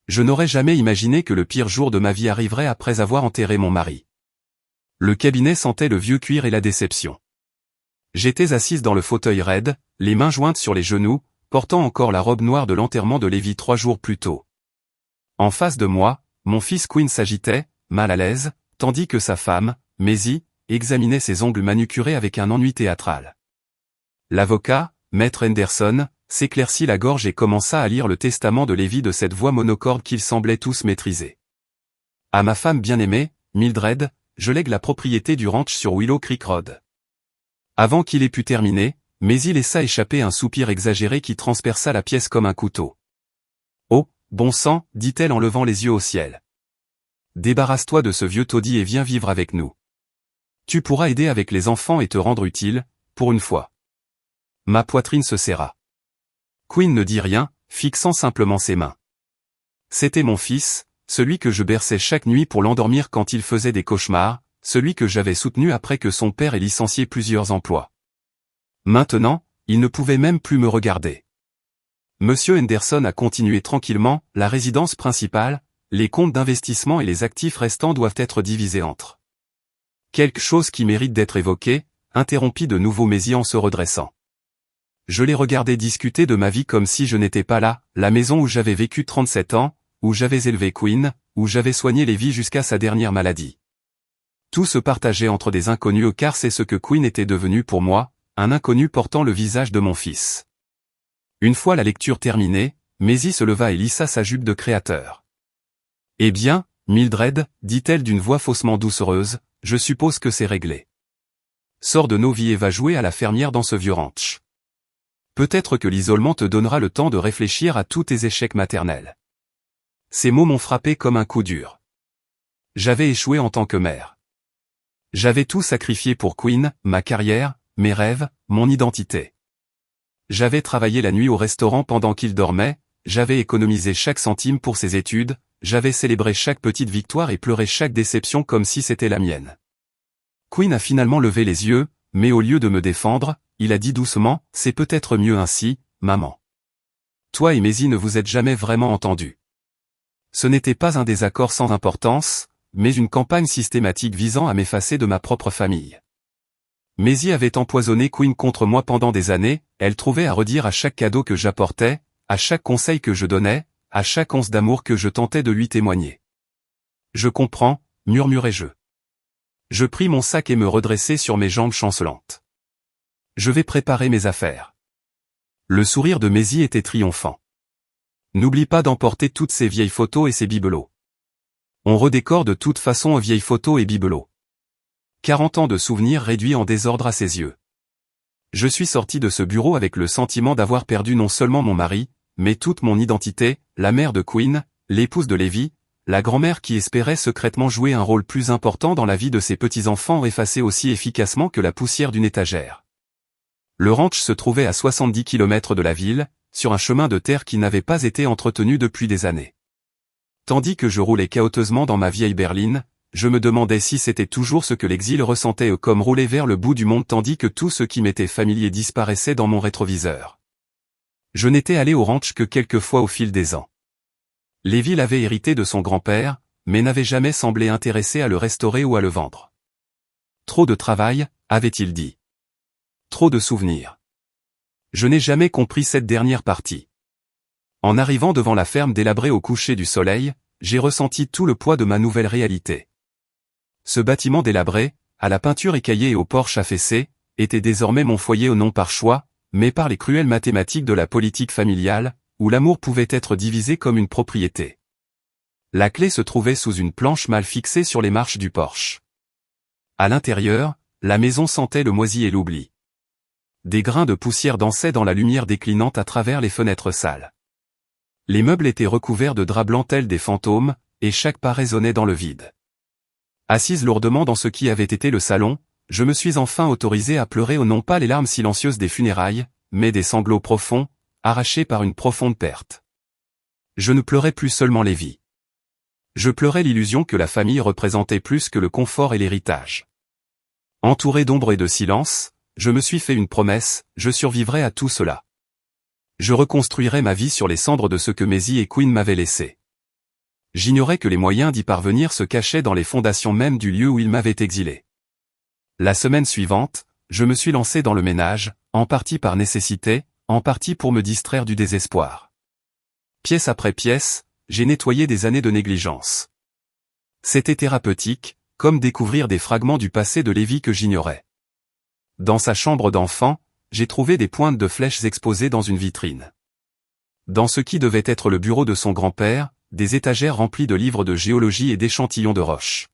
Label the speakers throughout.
Speaker 1: Je n'aurais jamais imaginé que le pire jour de ma vie arriverait après avoir enterré mon mari. Le cabinet sentait le vieux cuir et la déception. J'étais assise dans le fauteuil raide, les mains jointes sur les genoux, portant encore la robe noire de l'enterrement de Lévi 3 jours plus tôt. En face de moi, mon fils Quinn s'agitait, mal à l'aise, tandis que sa femme, Maisie, examinait ses ongles manucurés avec un ennui théâtral. L'avocat, Maître Henderson, s'éclaircit la gorge et commença à lire le testament de Lévi de cette voix monocorde qu'ils semblaient tous maîtriser. À ma femme bien-aimée, Mildred, je lègue la propriété du ranch sur Willow Creek Road. Avant qu'il ait pu terminer, Maisie laissa échapper un soupir exagéré qui transperça la pièce comme un couteau. « Oh, bon sang, dit-elle en levant les yeux au ciel. Débarrasse-toi de ce vieux taudis et viens vivre avec nous. Tu pourras aider avec les enfants et te rendre utile, pour une fois. » Ma poitrine se serra. Quinn ne dit rien, fixant simplement ses mains. C'était mon fils, celui que je berçais chaque nuit pour l'endormir quand il faisait des cauchemars, celui que j'avais soutenu après que son père ait licencié plusieurs emplois. Maintenant, il ne pouvait même plus me regarder. Monsieur Henderson a continué tranquillement, la résidence principale, les comptes d'investissement et les actifs restants doivent être divisés entre. Quelque chose qui mérite d'être évoqué, interrompit de nouveau Maisie en se redressant. Je les regardais discuter de ma vie comme si je n'étais pas là, la maison où j'avais vécu 37 ans, où j'avais élevé Quinn, où j'avais soigné Lévi jusqu'à sa dernière maladie. Tout se partageait entre des inconnus car c'est ce que Quinn était devenu pour moi, un inconnu portant le visage de mon fils. Une fois la lecture terminée, Maisie se leva et lissa sa jupe de créateur. « Eh bien, Mildred, dit-elle d'une voix faussement doucereuse, je suppose que c'est réglé. Sors de nos vies et va jouer à la fermière dans ce vieux ranch. Peut-être que l'isolement te donnera le temps de réfléchir à tous tes échecs maternels. » Ces mots m'ont frappé comme un coup dur. J'avais échoué en tant que mère. J'avais tout sacrifié pour Quinn, ma carrière, mes rêves, mon identité. J'avais travaillé la nuit au restaurant pendant qu'il dormait, j'avais économisé chaque centime pour ses études, j'avais célébré chaque petite victoire et pleuré chaque déception comme si c'était la mienne. Quinn a finalement levé les yeux, mais au lieu de me défendre, il a dit doucement, « C'est peut-être mieux ainsi, maman. Toi et Maisie ne vous êtes jamais vraiment entendus. » Ce n'était pas un désaccord sans importance, mais une campagne systématique visant à m'effacer de ma propre famille. Maisie avait empoisonné Quinn contre moi pendant des années, elle trouvait à redire à chaque cadeau que j'apportais, à chaque conseil que je donnais, à chaque once d'amour que je tentais de lui témoigner. « Je comprends », murmurai-je. Je pris mon sac et me redressai sur mes jambes chancelantes. Je vais préparer mes affaires. Le sourire de Maisie était triomphant. N'oublie pas d'emporter toutes ces vieilles photos et ces bibelots. On redécore de toute façon aux vieilles photos et bibelots. 40 ans de souvenirs réduits en désordre à ses yeux. Je suis sorti de ce bureau avec le sentiment d'avoir perdu non seulement mon mari, mais toute mon identité, la mère de Quinn, l'épouse de Lévi, la grand-mère qui espérait secrètement jouer un rôle plus important dans la vie de ses petits-enfants effacés aussi efficacement que la poussière d'une étagère. Le ranch se trouvait à 70 km de la ville, sur un chemin de terre qui n'avait pas été entretenu depuis des années. Tandis que je roulais chaoteusement dans ma vieille berline, je me demandais si c'était toujours ce que l'exil ressentait comme rouler vers le bout du monde tandis que tout ce qui m'était familier disparaissait dans mon rétroviseur. Je n'étais allé au ranch que quelques fois au fil des ans. Lévi l'avait hérité de son grand-père, mais n'avait jamais semblé intéressé à le restaurer ou à le vendre. Trop de travail, avait-il dit. Trop de souvenirs. Je n'ai jamais compris cette dernière partie. En arrivant devant la ferme délabrée au coucher du soleil, j'ai ressenti tout le poids de ma nouvelle réalité. Ce bâtiment délabré, à la peinture écaillée et au porche affaissé, était désormais mon foyer non par choix, mais par les cruelles mathématiques de la politique familiale, où l'amour pouvait être divisé comme une propriété. La clé se trouvait sous une planche mal fixée sur les marches du porche. À l'intérieur, la maison sentait le moisi et l'oubli. Des grains de poussière dansaient dans la lumière déclinante à travers les fenêtres sales. Les meubles étaient recouverts de draps blancs tels des fantômes, et chaque pas résonnait dans le vide. Assise lourdement dans ce qui avait été le salon, je me suis enfin autorisé à pleurer non pas les larmes silencieuses des funérailles, mais des sanglots profonds, arrachés par une profonde perte. Je ne pleurais plus seulement Lévi. Je pleurais l'illusion que la famille représentait plus que le confort et l'héritage. Entouré d'ombre et de silence, je me suis fait une promesse, je survivrai à tout cela. Je reconstruirai ma vie sur les cendres de ce que Maisie et Quinn m'avaient laissé. J'ignorais que les moyens d'y parvenir se cachaient dans les fondations mêmes du lieu où il m'avait exilé. La semaine suivante, je me suis lancé dans le ménage, en partie par nécessité, en partie pour me distraire du désespoir. Pièce après pièce, j'ai nettoyé des années de négligence. C'était thérapeutique, comme découvrir des fragments du passé de Lévi que j'ignorais. Dans sa chambre d'enfant, j'ai trouvé des pointes de flèches exposées dans une vitrine. Dans ce qui devait être le bureau de son grand-père, des étagères remplies de livres de géologie et d'échantillons de roches.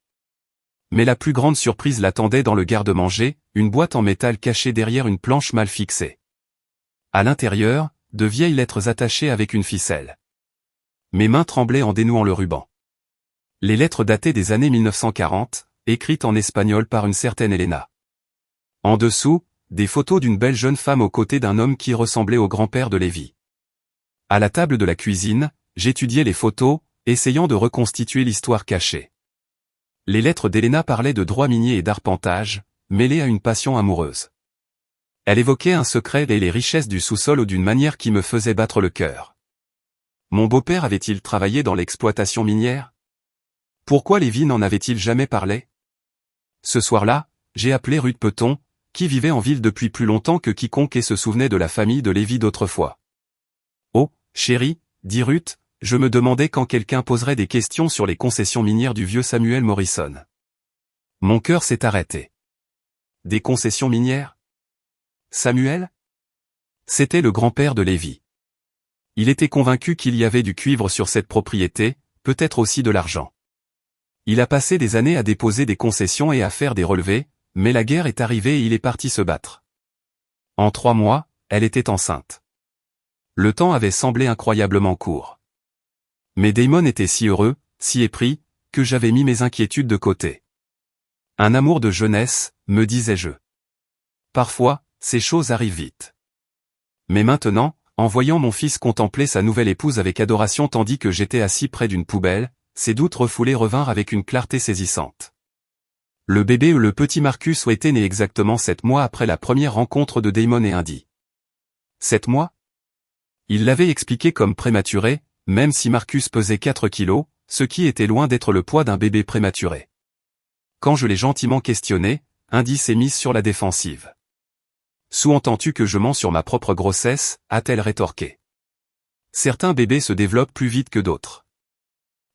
Speaker 1: Mais la plus grande surprise l'attendait dans le garde-manger, une boîte en métal cachée derrière une planche mal fixée. À l'intérieur, de vieilles lettres attachées avec une ficelle. Mes mains tremblaient en dénouant le ruban. Les lettres dataient des années 1940, écrites en espagnol par une certaine Elena. En dessous, des photos d'une belle jeune femme aux côtés d'un homme qui ressemblait au grand-père de Lévi. À la table de la cuisine, j'étudiais les photos, essayant de reconstituer l'histoire cachée. Les lettres d'Elena parlaient de droit minier et d'arpentage, mêlées à une passion amoureuse. Elle évoquait un secret et les richesses du sous-sol d'une manière qui me faisait battre le cœur. Mon beau-père avait-il travaillé dans l'exploitation minière? Pourquoi Lévi n'en avait-il jamais parlé? Ce soir-là, j'ai appelé Ruth Peton, qui vivait en ville depuis plus longtemps que quiconque et se souvenait de la famille de Lévi d'autrefois. « Oh, chérie, dit Ruth, je me demandais quand quelqu'un poserait des questions sur les concessions minières du vieux Samuel Morrison. » Mon cœur s'est arrêté. Des concessions minières? Samuel? C'était le grand-père de Lévi. Il était convaincu qu'il y avait du cuivre sur cette propriété, peut-être aussi de l'argent. Il a passé des années à déposer des concessions et à faire des relevés, mais la guerre est arrivée et il est parti se battre. En 3 mois, elle était enceinte. Le temps avait semblé incroyablement court. Mais Damon était si heureux, si épris, que j'avais mis mes inquiétudes de côté. Un amour de jeunesse, me disais-je. Parfois, ces choses arrivent vite. Mais maintenant, en voyant mon fils contempler sa nouvelle épouse avec adoration tandis que j'étais assis près d'une poubelle, ses doutes refoulés revinrent avec une clarté saisissante. Le bébé ou le petit Marcus était né exactement 7 mois après la première rencontre de Damon et Indy. 7 mois? Il l'avait expliqué comme prématuré, même si Marcus pesait 4 kilos, ce qui était loin d'être le poids d'un bébé prématuré. Quand je l'ai gentiment questionné, Indy s'est mise sur la défensive. « Sous-entends-tu que je mens sur ma propre grossesse » a-t-elle rétorqué. Certains bébés se développent plus vite que d'autres.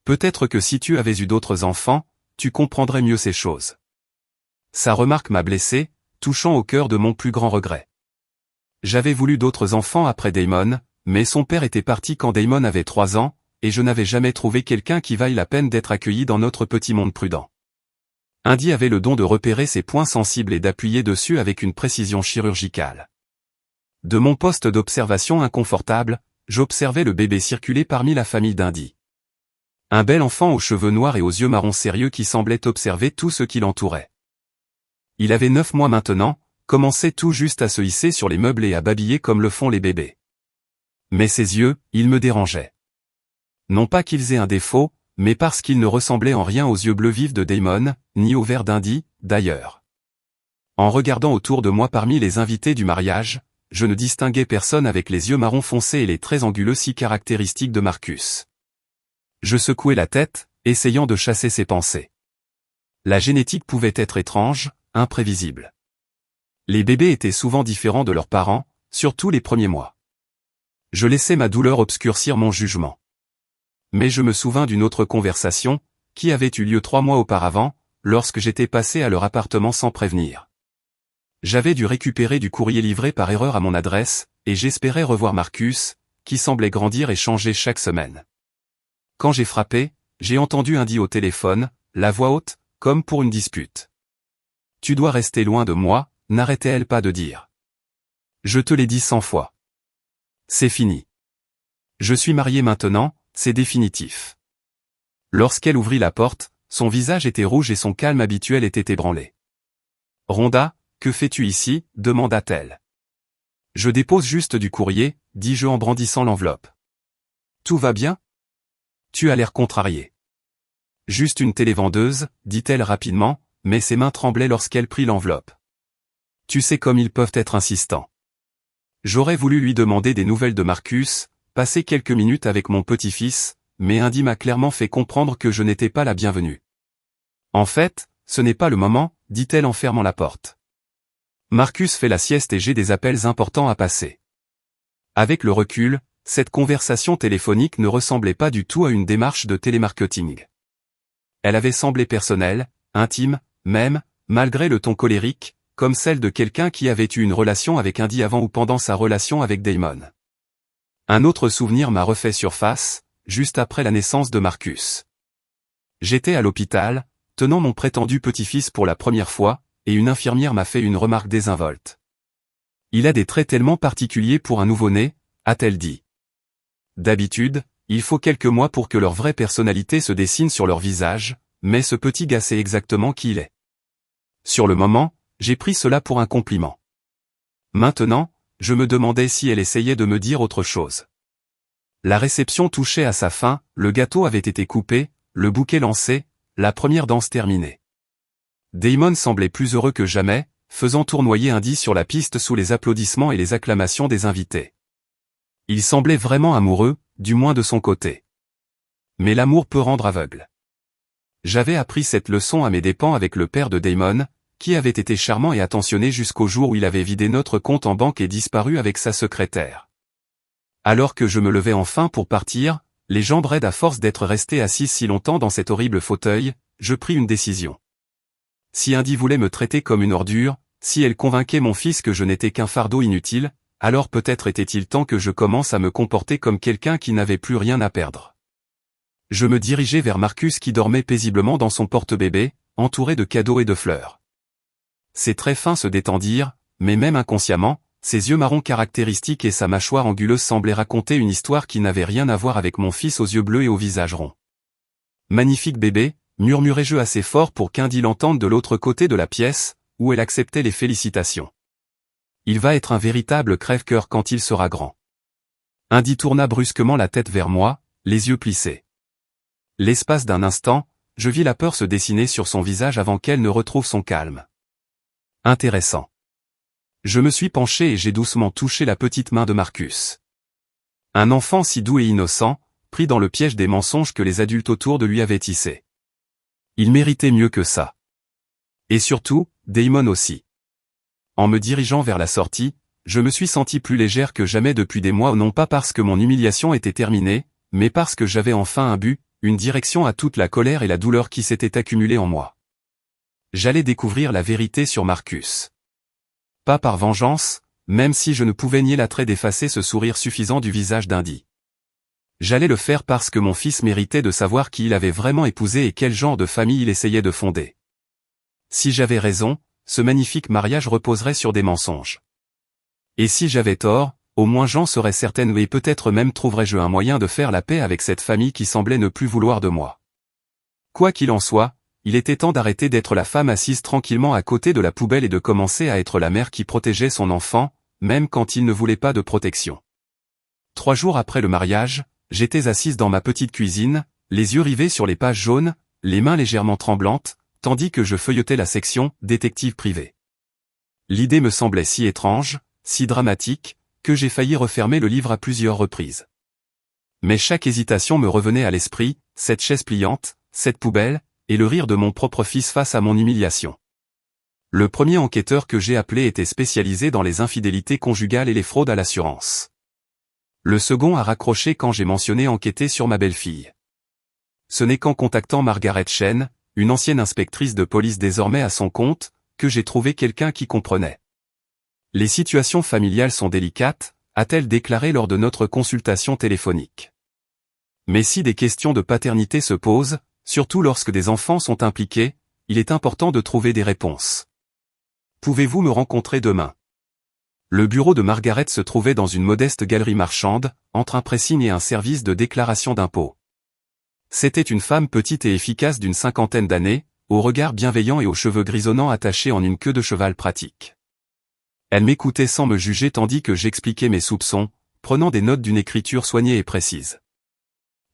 Speaker 1: Peut-être que si tu avais eu d'autres enfants, tu comprendrais mieux ces choses. Sa remarque m'a blessé, touchant au cœur de mon plus grand regret. J'avais voulu d'autres enfants après Damon, mais son père était parti quand Damon avait 3 ans, et je n'avais jamais trouvé quelqu'un qui vaille la peine d'être accueilli dans notre petit monde prudent. Indy avait le don de repérer ses points sensibles et d'appuyer dessus avec une précision chirurgicale. De mon poste d'observation inconfortable, j'observais le bébé circuler parmi la famille d'Indy. Un bel enfant aux cheveux noirs et aux yeux marrons sérieux qui semblait observer tout ce qui l'entourait. Il avait 9 mois maintenant, commençait tout juste à se hisser sur les meubles et à babiller comme le font les bébés. Mais ses yeux, ils me dérangeaient. Non pas qu'ils aient un défaut, mais parce qu'ils ne ressemblaient en rien aux yeux bleus vifs de Damon, ni aux verts d'Indy, d'ailleurs. En regardant autour de moi parmi les invités du mariage, je ne distinguais personne avec les yeux marron foncé et les traits anguleux si caractéristiques de Marcus. Je secouai la tête, essayant de chasser ces pensées. La génétique pouvait être étrange, imprévisible. Les bébés étaient souvent différents de leurs parents, surtout les premiers mois. Je laissais ma douleur obscurcir mon jugement. Mais je me souvins d'une autre conversation, qui avait eu lieu 3 mois auparavant, lorsque j'étais passé à leur appartement sans prévenir. J'avais dû récupérer du courrier livré par erreur à mon adresse, et j'espérais revoir Marcus, qui semblait grandir et changer chaque semaine. Quand j'ai frappé, j'ai entendu Indy au téléphone, la voix haute, comme pour une dispute. « Tu dois rester loin de moi », n'arrêtait-elle pas de dire. « Je te l'ai dit 100 fois. C'est fini. Je suis marié maintenant, c'est définitif. » Lorsqu'elle ouvrit la porte, son visage était rouge et son calme habituel était ébranlé. « Rhonda, que fais-tu ici » demanda-t-elle. « Je dépose juste du courrier » dis-je en brandissant l'enveloppe. « Tout va bien ? Tu as l'air contrarié. »« Juste une télévendeuse » dit-elle rapidement, mais ses mains tremblaient lorsqu'elle prit l'enveloppe. « Tu sais comme ils peuvent être insistants. » J'aurais voulu lui demander des nouvelles de Marcus, passer quelques minutes avec mon petit-fils, mais Indy m'a clairement fait comprendre que je n'étais pas la bienvenue. En fait, ce n'est pas le moment, dit-elle en fermant la porte. Marcus fait la sieste et j'ai des appels importants à passer. Avec le recul, cette conversation téléphonique ne ressemblait pas du tout à une démarche de télémarketing. Elle avait semblé personnelle, intime, même, malgré le ton colérique, comme celle de quelqu'un qui avait eu une relation avec Indy avant ou pendant sa relation avec Damon. Un autre souvenir m'a refait surface, juste après la naissance de Marcus. J'étais à l'hôpital, tenant mon prétendu petit-fils pour la première fois, et une infirmière m'a fait une remarque désinvolte. « Il a des traits tellement particuliers pour un nouveau-né », a-t-elle dit. D'habitude, il faut quelques mois pour que leur vraie personnalité se dessine sur leur visage, mais ce petit gars sait exactement qui il est. Sur le moment, j'ai pris cela pour un compliment. Maintenant, je me demandais si elle essayait de me dire autre chose. La réception touchait à sa fin, le gâteau avait été coupé, le bouquet lancé, la première danse terminée. Damon semblait plus heureux que jamais, faisant tournoyer Indy sur la piste sous les applaudissements et les acclamations des invités. Il semblait vraiment amoureux, du moins de son côté. Mais l'amour peut rendre aveugle. J'avais appris cette leçon à mes dépens avec le père de Damon, qui avait été charmant et attentionné jusqu'au jour où il avait vidé notre compte en banque et disparu avec sa secrétaire. Alors que je me levais enfin pour partir, les jambes raides à force d'être resté assis si longtemps dans cet horrible fauteuil, je pris une décision. Si Indy voulait me traiter comme une ordure, si elle convainquait mon fils que je n'étais qu'un fardeau inutile, alors peut-être était-il temps que je commence à me comporter comme quelqu'un qui n'avait plus rien à perdre. Je me dirigeais vers Marcus qui dormait paisiblement dans son porte-bébé, entouré de cadeaux et de fleurs. Ses traits fins se détendirent, mais même inconsciemment, ses yeux marrons caractéristiques et sa mâchoire anguleuse semblaient raconter une histoire qui n'avait rien à voir avec mon fils aux yeux bleus et au visage rond. « Magnifique bébé », murmurai-je assez fort pour qu'Indy l'entende de l'autre côté de la pièce, où elle acceptait les félicitations. Il va être un véritable crève-cœur quand il sera grand. Indy tourna brusquement la tête vers moi, les yeux plissés. L'espace d'un instant, je vis la peur se dessiner sur son visage avant qu'elle ne retrouve son calme. Intéressant. Je me suis penché et j'ai doucement touché la petite main de Marcus. Un enfant si doux et innocent, pris dans le piège des mensonges que les adultes autour de lui avaient tissés. Il méritait mieux que ça. Et surtout, Damon aussi. En me dirigeant vers la sortie, je me suis senti plus légère que jamais depuis des mois, non pas parce que mon humiliation était terminée, mais parce que j'avais enfin un but, une direction à toute la colère et la douleur qui s'étaient accumulées en moi. J'allais découvrir la vérité sur Marcus. Pas par vengeance, même si je ne pouvais nier l'attrait d'effacer ce sourire suffisant du visage d'Indy. J'allais le faire parce que mon fils méritait de savoir qui il avait vraiment épousé et quel genre de famille il essayait de fonder. Si j'avais raison, ce magnifique mariage reposerait sur des mensonges. Et si j'avais tort, au moins j'en serais certaine et peut-être même trouverais-je un moyen de faire la paix avec cette famille qui semblait ne plus vouloir de moi. Quoi qu'il en soit, il était temps d'arrêter d'être la femme assise tranquillement à côté de la poubelle et de commencer à être la mère qui protégeait son enfant, même quand il ne voulait pas de protection. 3 jours après le mariage, j'étais assise dans ma petite cuisine, les yeux rivés sur les pages jaunes, les mains légèrement tremblantes, tandis que je feuilletais la section « Détective privé ». L'idée me semblait si étrange, si dramatique, que j'ai failli refermer le livre à plusieurs reprises. Mais chaque hésitation me revenait à l'esprit, cette chaise pliante, cette poubelle, et le rire de mon propre fils face à mon humiliation. Le premier enquêteur que j'ai appelé était spécialisé dans les infidélités conjugales et les fraudes à l'assurance. Le second a raccroché quand j'ai mentionné enquêter sur ma belle-fille. Ce n'est qu'en contactant Margaret Chen, une ancienne inspectrice de police désormais à son compte, que j'ai trouvé quelqu'un qui comprenait. Les situations familiales sont délicates, a-t-elle déclaré lors de notre consultation téléphonique. Mais si des questions de paternité se posent, surtout lorsque des enfants sont impliqués, il est important de trouver des réponses. Pouvez-vous me rencontrer demain? Le bureau de Margaret se trouvait dans une modeste galerie marchande, entre un pressing et un service de déclaration d'impôts. C'était une femme petite et efficace d'une 50aine d'années, au regard bienveillant et aux cheveux grisonnants attachés en une queue de cheval pratique. Elle m'écoutait sans me juger tandis que j'expliquais mes soupçons, prenant des notes d'une écriture soignée et précise.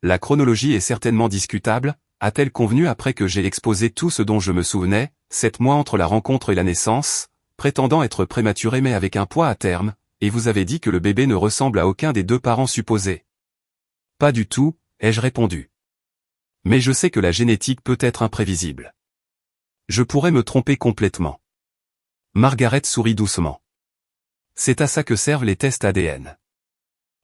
Speaker 1: La chronologie est certainement discutable, a-t-elle convenu après que j'ai exposé tout ce dont je me souvenais, 7 mois entre la rencontre et la naissance, prétendant être prématuré mais avec un poids à terme, et vous avez dit que le bébé ne ressemble à aucun des 2 parents supposés. Pas du tout, ai-je répondu. Mais je sais que la génétique peut être imprévisible. Je pourrais me tromper complètement. Margaret sourit doucement. C'est à ça que servent les tests ADN.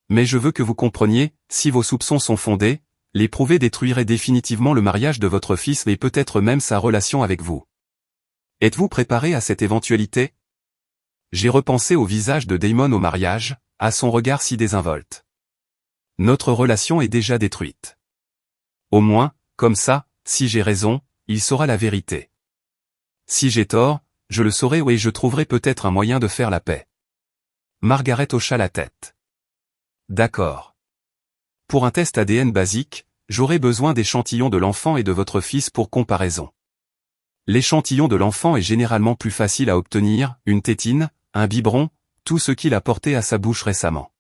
Speaker 1: Mais je veux que vous compreniez, si vos soupçons sont fondés, les prouver détruirait définitivement le mariage de votre fils et peut-être même sa relation avec vous. Êtes-vous préparé à cette éventualité? J'ai repensé au visage de Damon au mariage, à son regard si désinvolte. Notre relation est déjà détruite. Au moins, comme ça, si j'ai raison, il saura la vérité. Si j'ai tort, je le saurai et je trouverai peut-être un moyen de faire la paix. Margaret hocha la tête. D'accord. Pour un test ADN basique, j'aurai besoin d'échantillons de l'enfant et de votre fils pour comparaison. L'échantillon de l'enfant est généralement plus facile à obtenir, une tétine, un biberon, tout ce qu'il a porté à sa bouche récemment.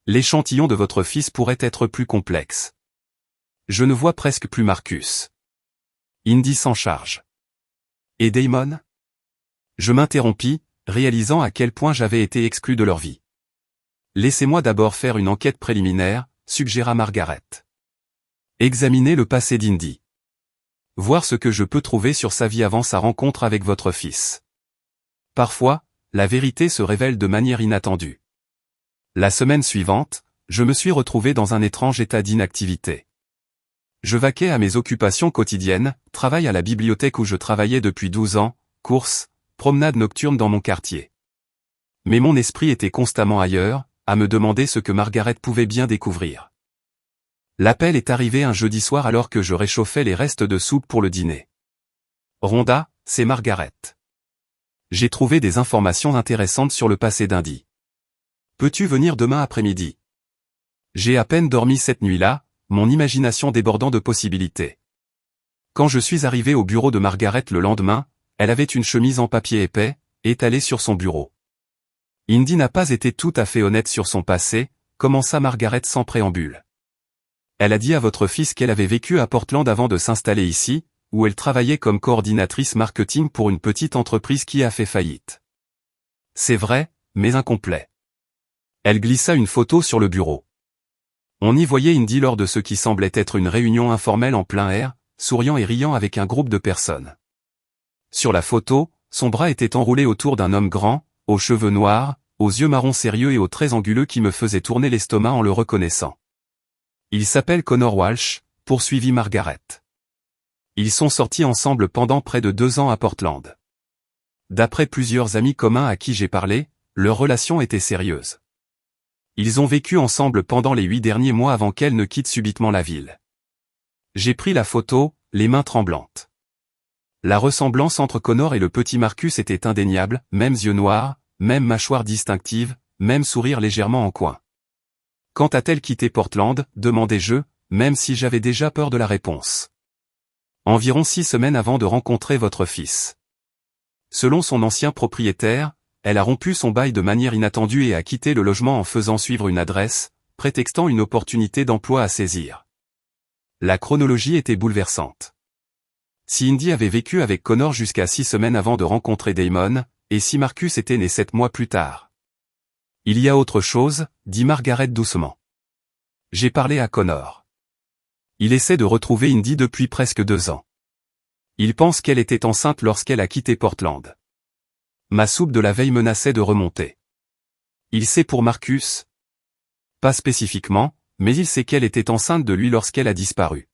Speaker 1: L'échantillon de votre fils pourrait être plus complexe. Je ne vois presque plus Marcus. Indy s'en charge. Et Damon? Je m'interrompis, réalisant à quel point j'avais été exclu de leur vie. Laissez-moi d'abord faire une enquête préliminaire, suggéra Margaret. Examinez le passé d'Indy. Voir ce que je peux trouver sur sa vie avant sa rencontre avec votre fils. Parfois, la vérité se révèle de manière inattendue. La semaine suivante, je me suis retrouvé dans un étrange état d'inactivité. Je vaquais à mes occupations quotidiennes, travail à la bibliothèque où je travaillais depuis 12 ans, courses, promenades nocturnes dans mon quartier. Mais mon esprit était constamment ailleurs, à me demander ce que Margaret pouvait bien découvrir. L'appel est arrivé un jeudi soir alors que je réchauffais les restes de soupe pour le dîner. Rhonda, c'est Margaret. J'ai trouvé des informations intéressantes sur le passé d'Indy. Peux-tu venir demain après-midi? J'ai à peine dormi cette nuit-là, mon imagination débordant de possibilités. Quand je suis arrivé au bureau de Margaret le lendemain, elle avait une chemise en papier épais, étalée sur son bureau. Indy n'a pas été tout à fait honnête sur son passé, commença Margaret sans préambule. Elle a dit à votre fils qu'elle avait vécu à Portland avant de s'installer ici, où elle travaillait comme coordinatrice marketing pour une petite entreprise qui a fait faillite. C'est vrai, mais incomplet. Elle glissa une photo sur le bureau. On y voyait Indy lors de ce qui semblait être une réunion informelle en plein air, souriant et riant avec un groupe de personnes. Sur la photo, son bras était enroulé autour d'un homme grand, aux cheveux noirs, aux yeux marrons sérieux et aux traits anguleux qui me faisaient tourner l'estomac en le reconnaissant. Il s'appelle Connor Walsh, poursuivit Margaret. Ils sont sortis ensemble pendant près de 2 ans à Portland. D'après plusieurs amis communs à qui j'ai parlé, leur relation était sérieuse. Ils ont vécu ensemble pendant les 8 derniers mois avant qu'elle ne quitte subitement la ville. J'ai pris la photo, les mains tremblantes. La ressemblance entre Connor et le petit Marcus était indéniable, mêmes yeux noirs, même mâchoire distinctive, même sourire légèrement en coin. Quand a-t-elle quitté Portland, demandai-je, même si j'avais déjà peur de la réponse. Environ 6 semaines avant de rencontrer votre fils. Selon son ancien propriétaire, elle a rompu son bail de manière inattendue et a quitté le logement en faisant suivre une adresse, prétextant une opportunité d'emploi à saisir. La chronologie était bouleversante. Si Indy avait vécu avec Connor jusqu'à 6 semaines avant de rencontrer Damon, et si Marcus était né 7 mois plus tard. Il y a autre chose, dit Margaret doucement. J'ai parlé à Connor. Il essaie de retrouver Indy depuis presque 2 ans. Il pense qu'elle était enceinte lorsqu'elle a quitté Portland. Ma soupe de la veille menaçait de remonter. Il sait pour Marcus? Pas spécifiquement, mais il sait qu'elle était enceinte de lui lorsqu'elle a disparu.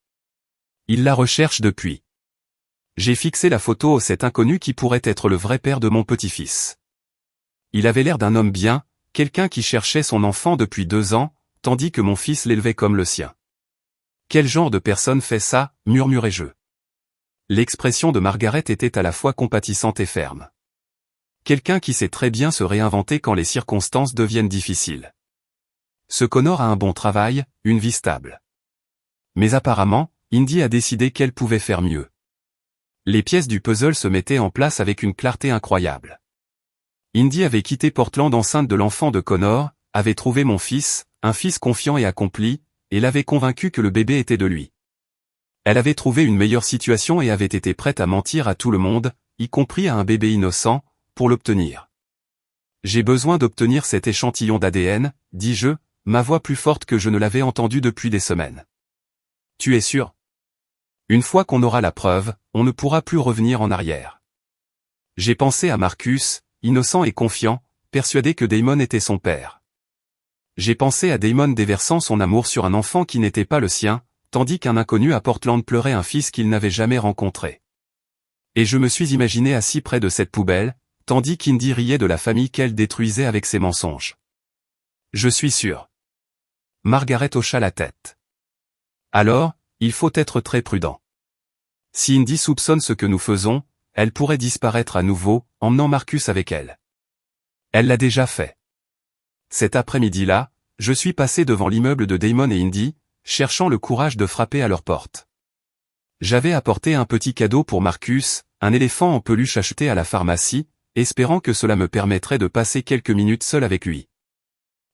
Speaker 1: Il la recherche depuis. J'ai fixé la photo au cet inconnu qui pourrait être le vrai père de mon petit-fils. Il avait l'air d'un homme bien, quelqu'un qui cherchait son enfant depuis 2 ans, tandis que mon fils l'élevait comme le sien. Quel genre de personne fait ça, murmurai-je. L'expression de Margaret était à la fois compatissante et ferme. Quelqu'un qui sait très bien se réinventer quand les circonstances deviennent difficiles. Ce Connor a un bon travail, une vie stable. Mais apparemment, Indy a décidé qu'elle pouvait faire mieux. Les pièces du puzzle se mettaient en place avec une clarté incroyable. Indy avait quitté Portland enceinte de l'enfant de Connor, avait trouvé mon fils, un fils confiant et accompli, et l'avait convaincu que le bébé était de lui. Elle avait trouvé une meilleure situation et avait été prête à mentir à tout le monde, y compris à un bébé innocent, pour l'obtenir. J'ai besoin d'obtenir cet échantillon d'ADN, dis-je, ma voix plus forte que je ne l'avais entendue depuis des semaines. Tu es sûr? Une fois qu'on aura la preuve, on ne pourra plus revenir en arrière. J'ai pensé à Marcus, innocent et confiant, persuadé que Damon était son père. J'ai pensé à Damon déversant son amour sur un enfant qui n'était pas le sien, tandis qu'un inconnu à Portland pleurait un fils qu'il n'avait jamais rencontré. Et je me suis imaginé assis près de cette poubelle, tandis qu'Indy riait de la famille qu'elle détruisait avec ses mensonges. Je suis sûr. Margaret hocha la tête. Alors, il faut être très prudent. Si Indy soupçonne ce que nous faisons, elle pourrait disparaître à nouveau, emmenant Marcus avec elle. Elle l'a déjà fait. Cet après-midi-là, je suis passé devant l'immeuble de Damon et Indy, cherchant le courage de frapper à leur porte. J'avais apporté un petit cadeau pour Marcus, un éléphant en peluche acheté à la pharmacie, espérant que cela me permettrait de passer quelques minutes seul avec lui.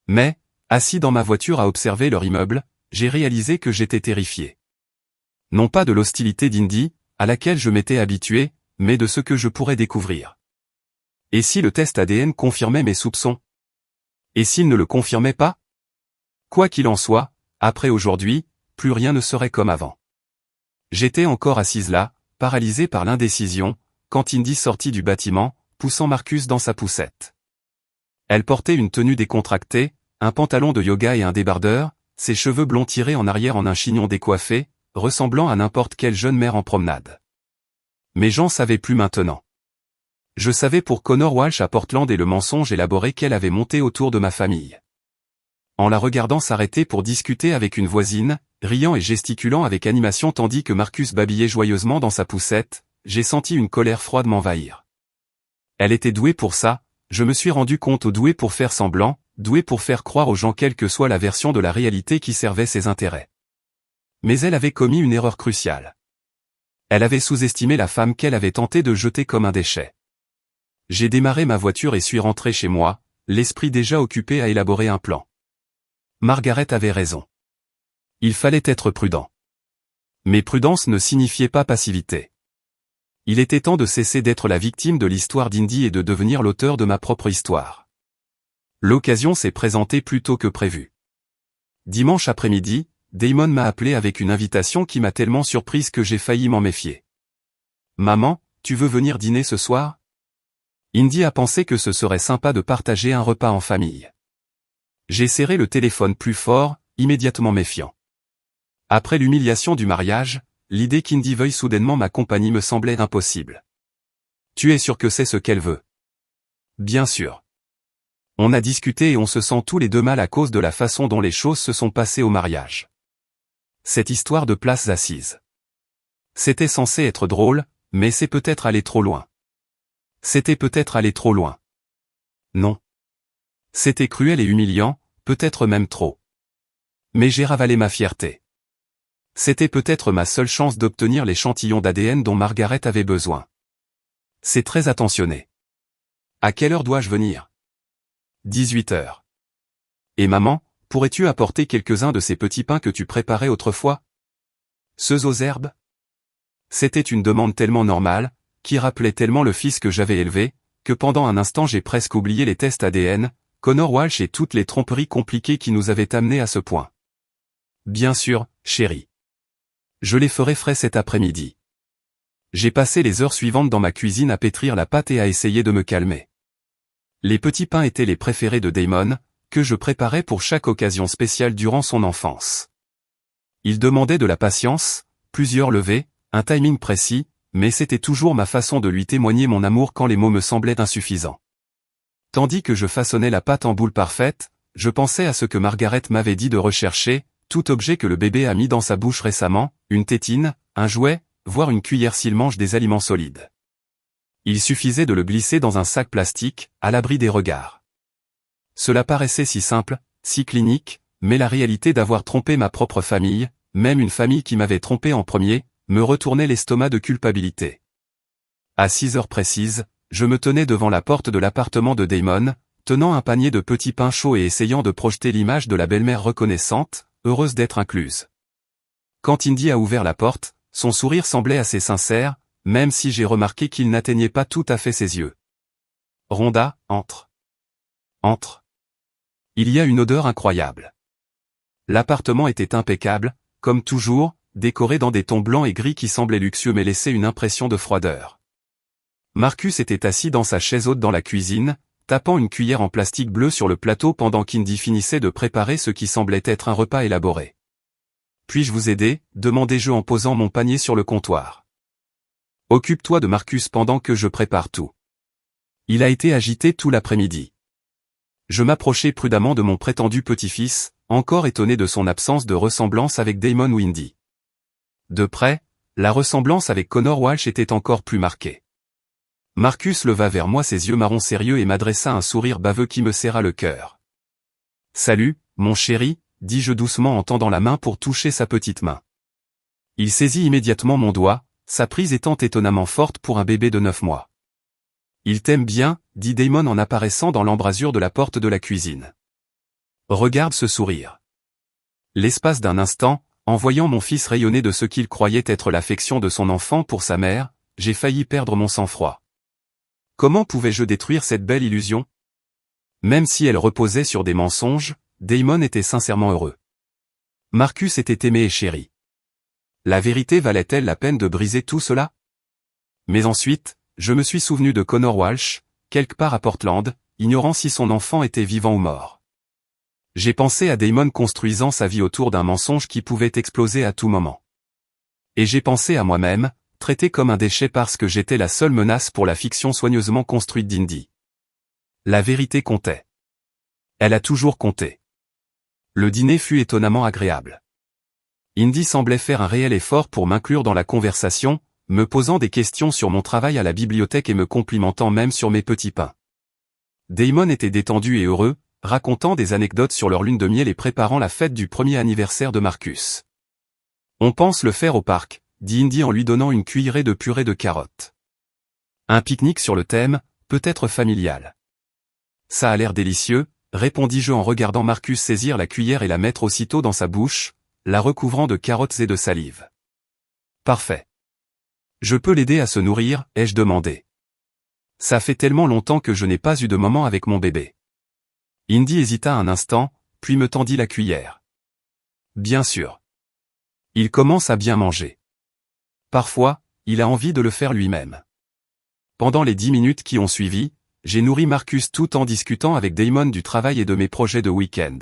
Speaker 1: Mais, assis dans ma voiture à observer leur immeuble, j'ai réalisé que j'étais terrifié. Non pas de l'hostilité d'Indy, à laquelle je m'étais habitué, mais de ce que je pourrais découvrir. Et si le test ADN confirmait mes soupçons? Et s'il ne le confirmait pas? Quoi qu'il en soit, après aujourd'hui, plus rien ne serait comme avant. J'étais encore assise là, paralysée par l'indécision, quand Indy sortit du bâtiment, poussant Marcus dans sa poussette. Elle portait une tenue décontractée, un pantalon de yoga et un débardeur, ses cheveux blonds tirés en arrière en un chignon décoiffé, ressemblant à n'importe quelle jeune mère en promenade. Mais j'en savais plus maintenant. Je savais pour Connor Walsh à Portland et le mensonge élaboré qu'elle avait monté autour de ma famille. En la regardant s'arrêter pour discuter avec une voisine, riant et gesticulant avec animation tandis que Marcus babillait joyeusement dans sa poussette, j'ai senti une colère froide m'envahir. Elle était douée pour ça, je me suis rendu compte douée pour faire semblant, douée pour faire croire aux gens quelle que soit la version de la réalité qui servait ses intérêts. Mais elle avait commis une erreur cruciale. Elle avait sous-estimé la femme qu'elle avait tenté de jeter comme un déchet. J'ai démarré ma voiture et suis rentré chez moi, l'esprit déjà occupé à élaborer un plan. Margaret avait raison. Il fallait être prudent. Mais prudence ne signifiait pas passivité. Il était temps de cesser d'être la victime de l'histoire d'Indy et de devenir l'auteur de ma propre histoire. L'occasion s'est présentée plus tôt que prévu. Dimanche après-midi, Damon m'a appelé avec une invitation qui m'a tellement surprise que j'ai failli m'en méfier. « Maman, tu veux venir dîner ce soir ?» Indy a pensé que ce serait sympa de partager un repas en famille. J'ai serré le téléphone plus fort, immédiatement méfiant. Après l'humiliation du mariage, l'idée qu'Indy veuille soudainement ma compagnie me semblait impossible. Tu es sûr que c'est ce qu'elle veut? Bien sûr. On a discuté et on se sent tous les deux mal à cause de la façon dont les choses se sont passées au mariage. Cette histoire de places assises. C'était censé être drôle, mais c'est peut-être allé trop loin. C'était peut-être allé trop loin. Non. C'était cruel et humiliant, peut-être même trop. Mais j'ai ravalé ma fierté. C'était peut-être ma seule chance d'obtenir l'échantillon d'ADN dont Margaret avait besoin. C'est très attentionné. À quelle heure dois-je venir? 18 heures. Et maman, pourrais-tu apporter quelques-uns de ces petits pains que tu préparais autrefois? Ceux aux herbes? C'était une demande tellement normale, qui rappelait tellement le fils que j'avais élevé, que pendant un instant j'ai presque oublié les tests ADN, Connor Walsh et toutes les tromperies compliquées qui nous avaient amenés à ce point. Bien sûr, chérie. Je les ferai frais cet après-midi. J'ai passé les heures suivantes dans ma cuisine à pétrir la pâte et à essayer de me calmer. Les petits pains étaient les préférés de Damon, que je préparais pour chaque occasion spéciale durant son enfance. Il demandait de la patience, plusieurs levées, un timing précis, mais c'était toujours ma façon de lui témoigner mon amour quand les mots me semblaient insuffisants. Tandis que je façonnais la pâte en boule parfaite, je pensais à ce que Margaret m'avait dit de rechercher, tout objet que le bébé a mis dans sa bouche récemment, une tétine, un jouet, voire une cuillère s'il mange des aliments solides. Il suffisait de le glisser dans un sac plastique, à l'abri des regards. Cela paraissait si simple, si clinique, mais la réalité d'avoir trompé ma propre famille, même une famille qui m'avait trompé en premier, me retournait l'estomac de culpabilité. À 6 heures précises, je me tenais devant la porte de l'appartement de Damon, tenant un panier de petits pains chauds et essayant de projeter l'image de la belle-mère reconnaissante, heureuse d'être incluse. Quand Indy a ouvert la porte, son sourire semblait assez sincère, même si j'ai remarqué qu'il n'atteignait pas tout à fait ses yeux. Rhonda, entre. Entre. Il y a une odeur incroyable. L'appartement était impeccable, comme toujours, décoré dans des tons blancs et gris qui semblaient luxueux mais laissaient une impression de froideur. Marcus était assis dans sa chaise haute dans la cuisine, tapant une cuillère en plastique bleu sur le plateau pendant qu'Indy finissait de préparer ce qui semblait être un repas élaboré. « Puis-je vous aider ?» demandai-je en posant mon panier sur le comptoir. « Occupe-toi de Marcus pendant que je prépare tout. » Il a été agité tout l'après-midi. Je m'approchai prudemment de mon prétendu petit-fils, encore étonné de son absence de ressemblance avec Damon ou Indy. De près, la ressemblance avec Connor Walsh était encore plus marquée. Marcus leva vers moi ses yeux marrons sérieux et m'adressa un sourire baveux qui me serra le cœur. « Salut, mon chéri », dis-je doucement en tendant la main pour toucher sa petite main. Il saisit immédiatement mon doigt, sa prise étant étonnamment forte pour un bébé de 9 mois. « Il t'aime bien », dit Damon en apparaissant dans l'embrasure de la porte de la cuisine. « Regarde ce sourire. » L'espace d'un instant, en voyant mon fils rayonner de ce qu'il croyait être l'affection de son enfant pour sa mère, j'ai failli perdre mon sang-froid. Comment pouvais-je détruire cette belle illusion? Même si elle reposait sur des mensonges, Damon était sincèrement heureux. Marcus était aimé et chéri. La vérité valait-elle la peine de briser tout cela? Mais ensuite, je me suis souvenu de Connor Walsh, quelque part à Portland, ignorant si son enfant était vivant ou mort. J'ai pensé à Damon construisant sa vie autour d'un mensonge qui pouvait exploser à tout moment. Et j'ai pensé à moi-même, traité comme un déchet parce que j'étais la seule menace pour la fiction soigneusement construite d'Indy. La vérité comptait. Elle a toujours compté. Le dîner fut étonnamment agréable. Indy semblait faire un réel effort pour m'inclure dans la conversation, me posant des questions sur mon travail à la bibliothèque et me complimentant même sur mes petits pains. Damon était détendu et heureux, racontant des anecdotes sur leur lune de miel et préparant la fête du premier anniversaire de Marcus. « On pense le faire au parc », dit Indy en lui donnant une cuillerée de purée de carottes. Un pique-nique sur le thème, peut-être familial. Ça a l'air délicieux, répondis-je en regardant Marcus saisir la cuillère et la mettre aussitôt dans sa bouche, la recouvrant de carottes et de salive. Parfait. Je peux l'aider à se nourrir, ai-je demandé. Ça fait tellement longtemps que je n'ai pas eu de moment avec mon bébé. Indy hésita un instant, puis me tendit la cuillère. Bien sûr. Il commence à bien manger. Parfois, il a envie de le faire lui-même. Pendant les 10 minutes qui ont suivi, j'ai nourri Marcus tout en discutant avec Damon du travail et de mes projets de week-end.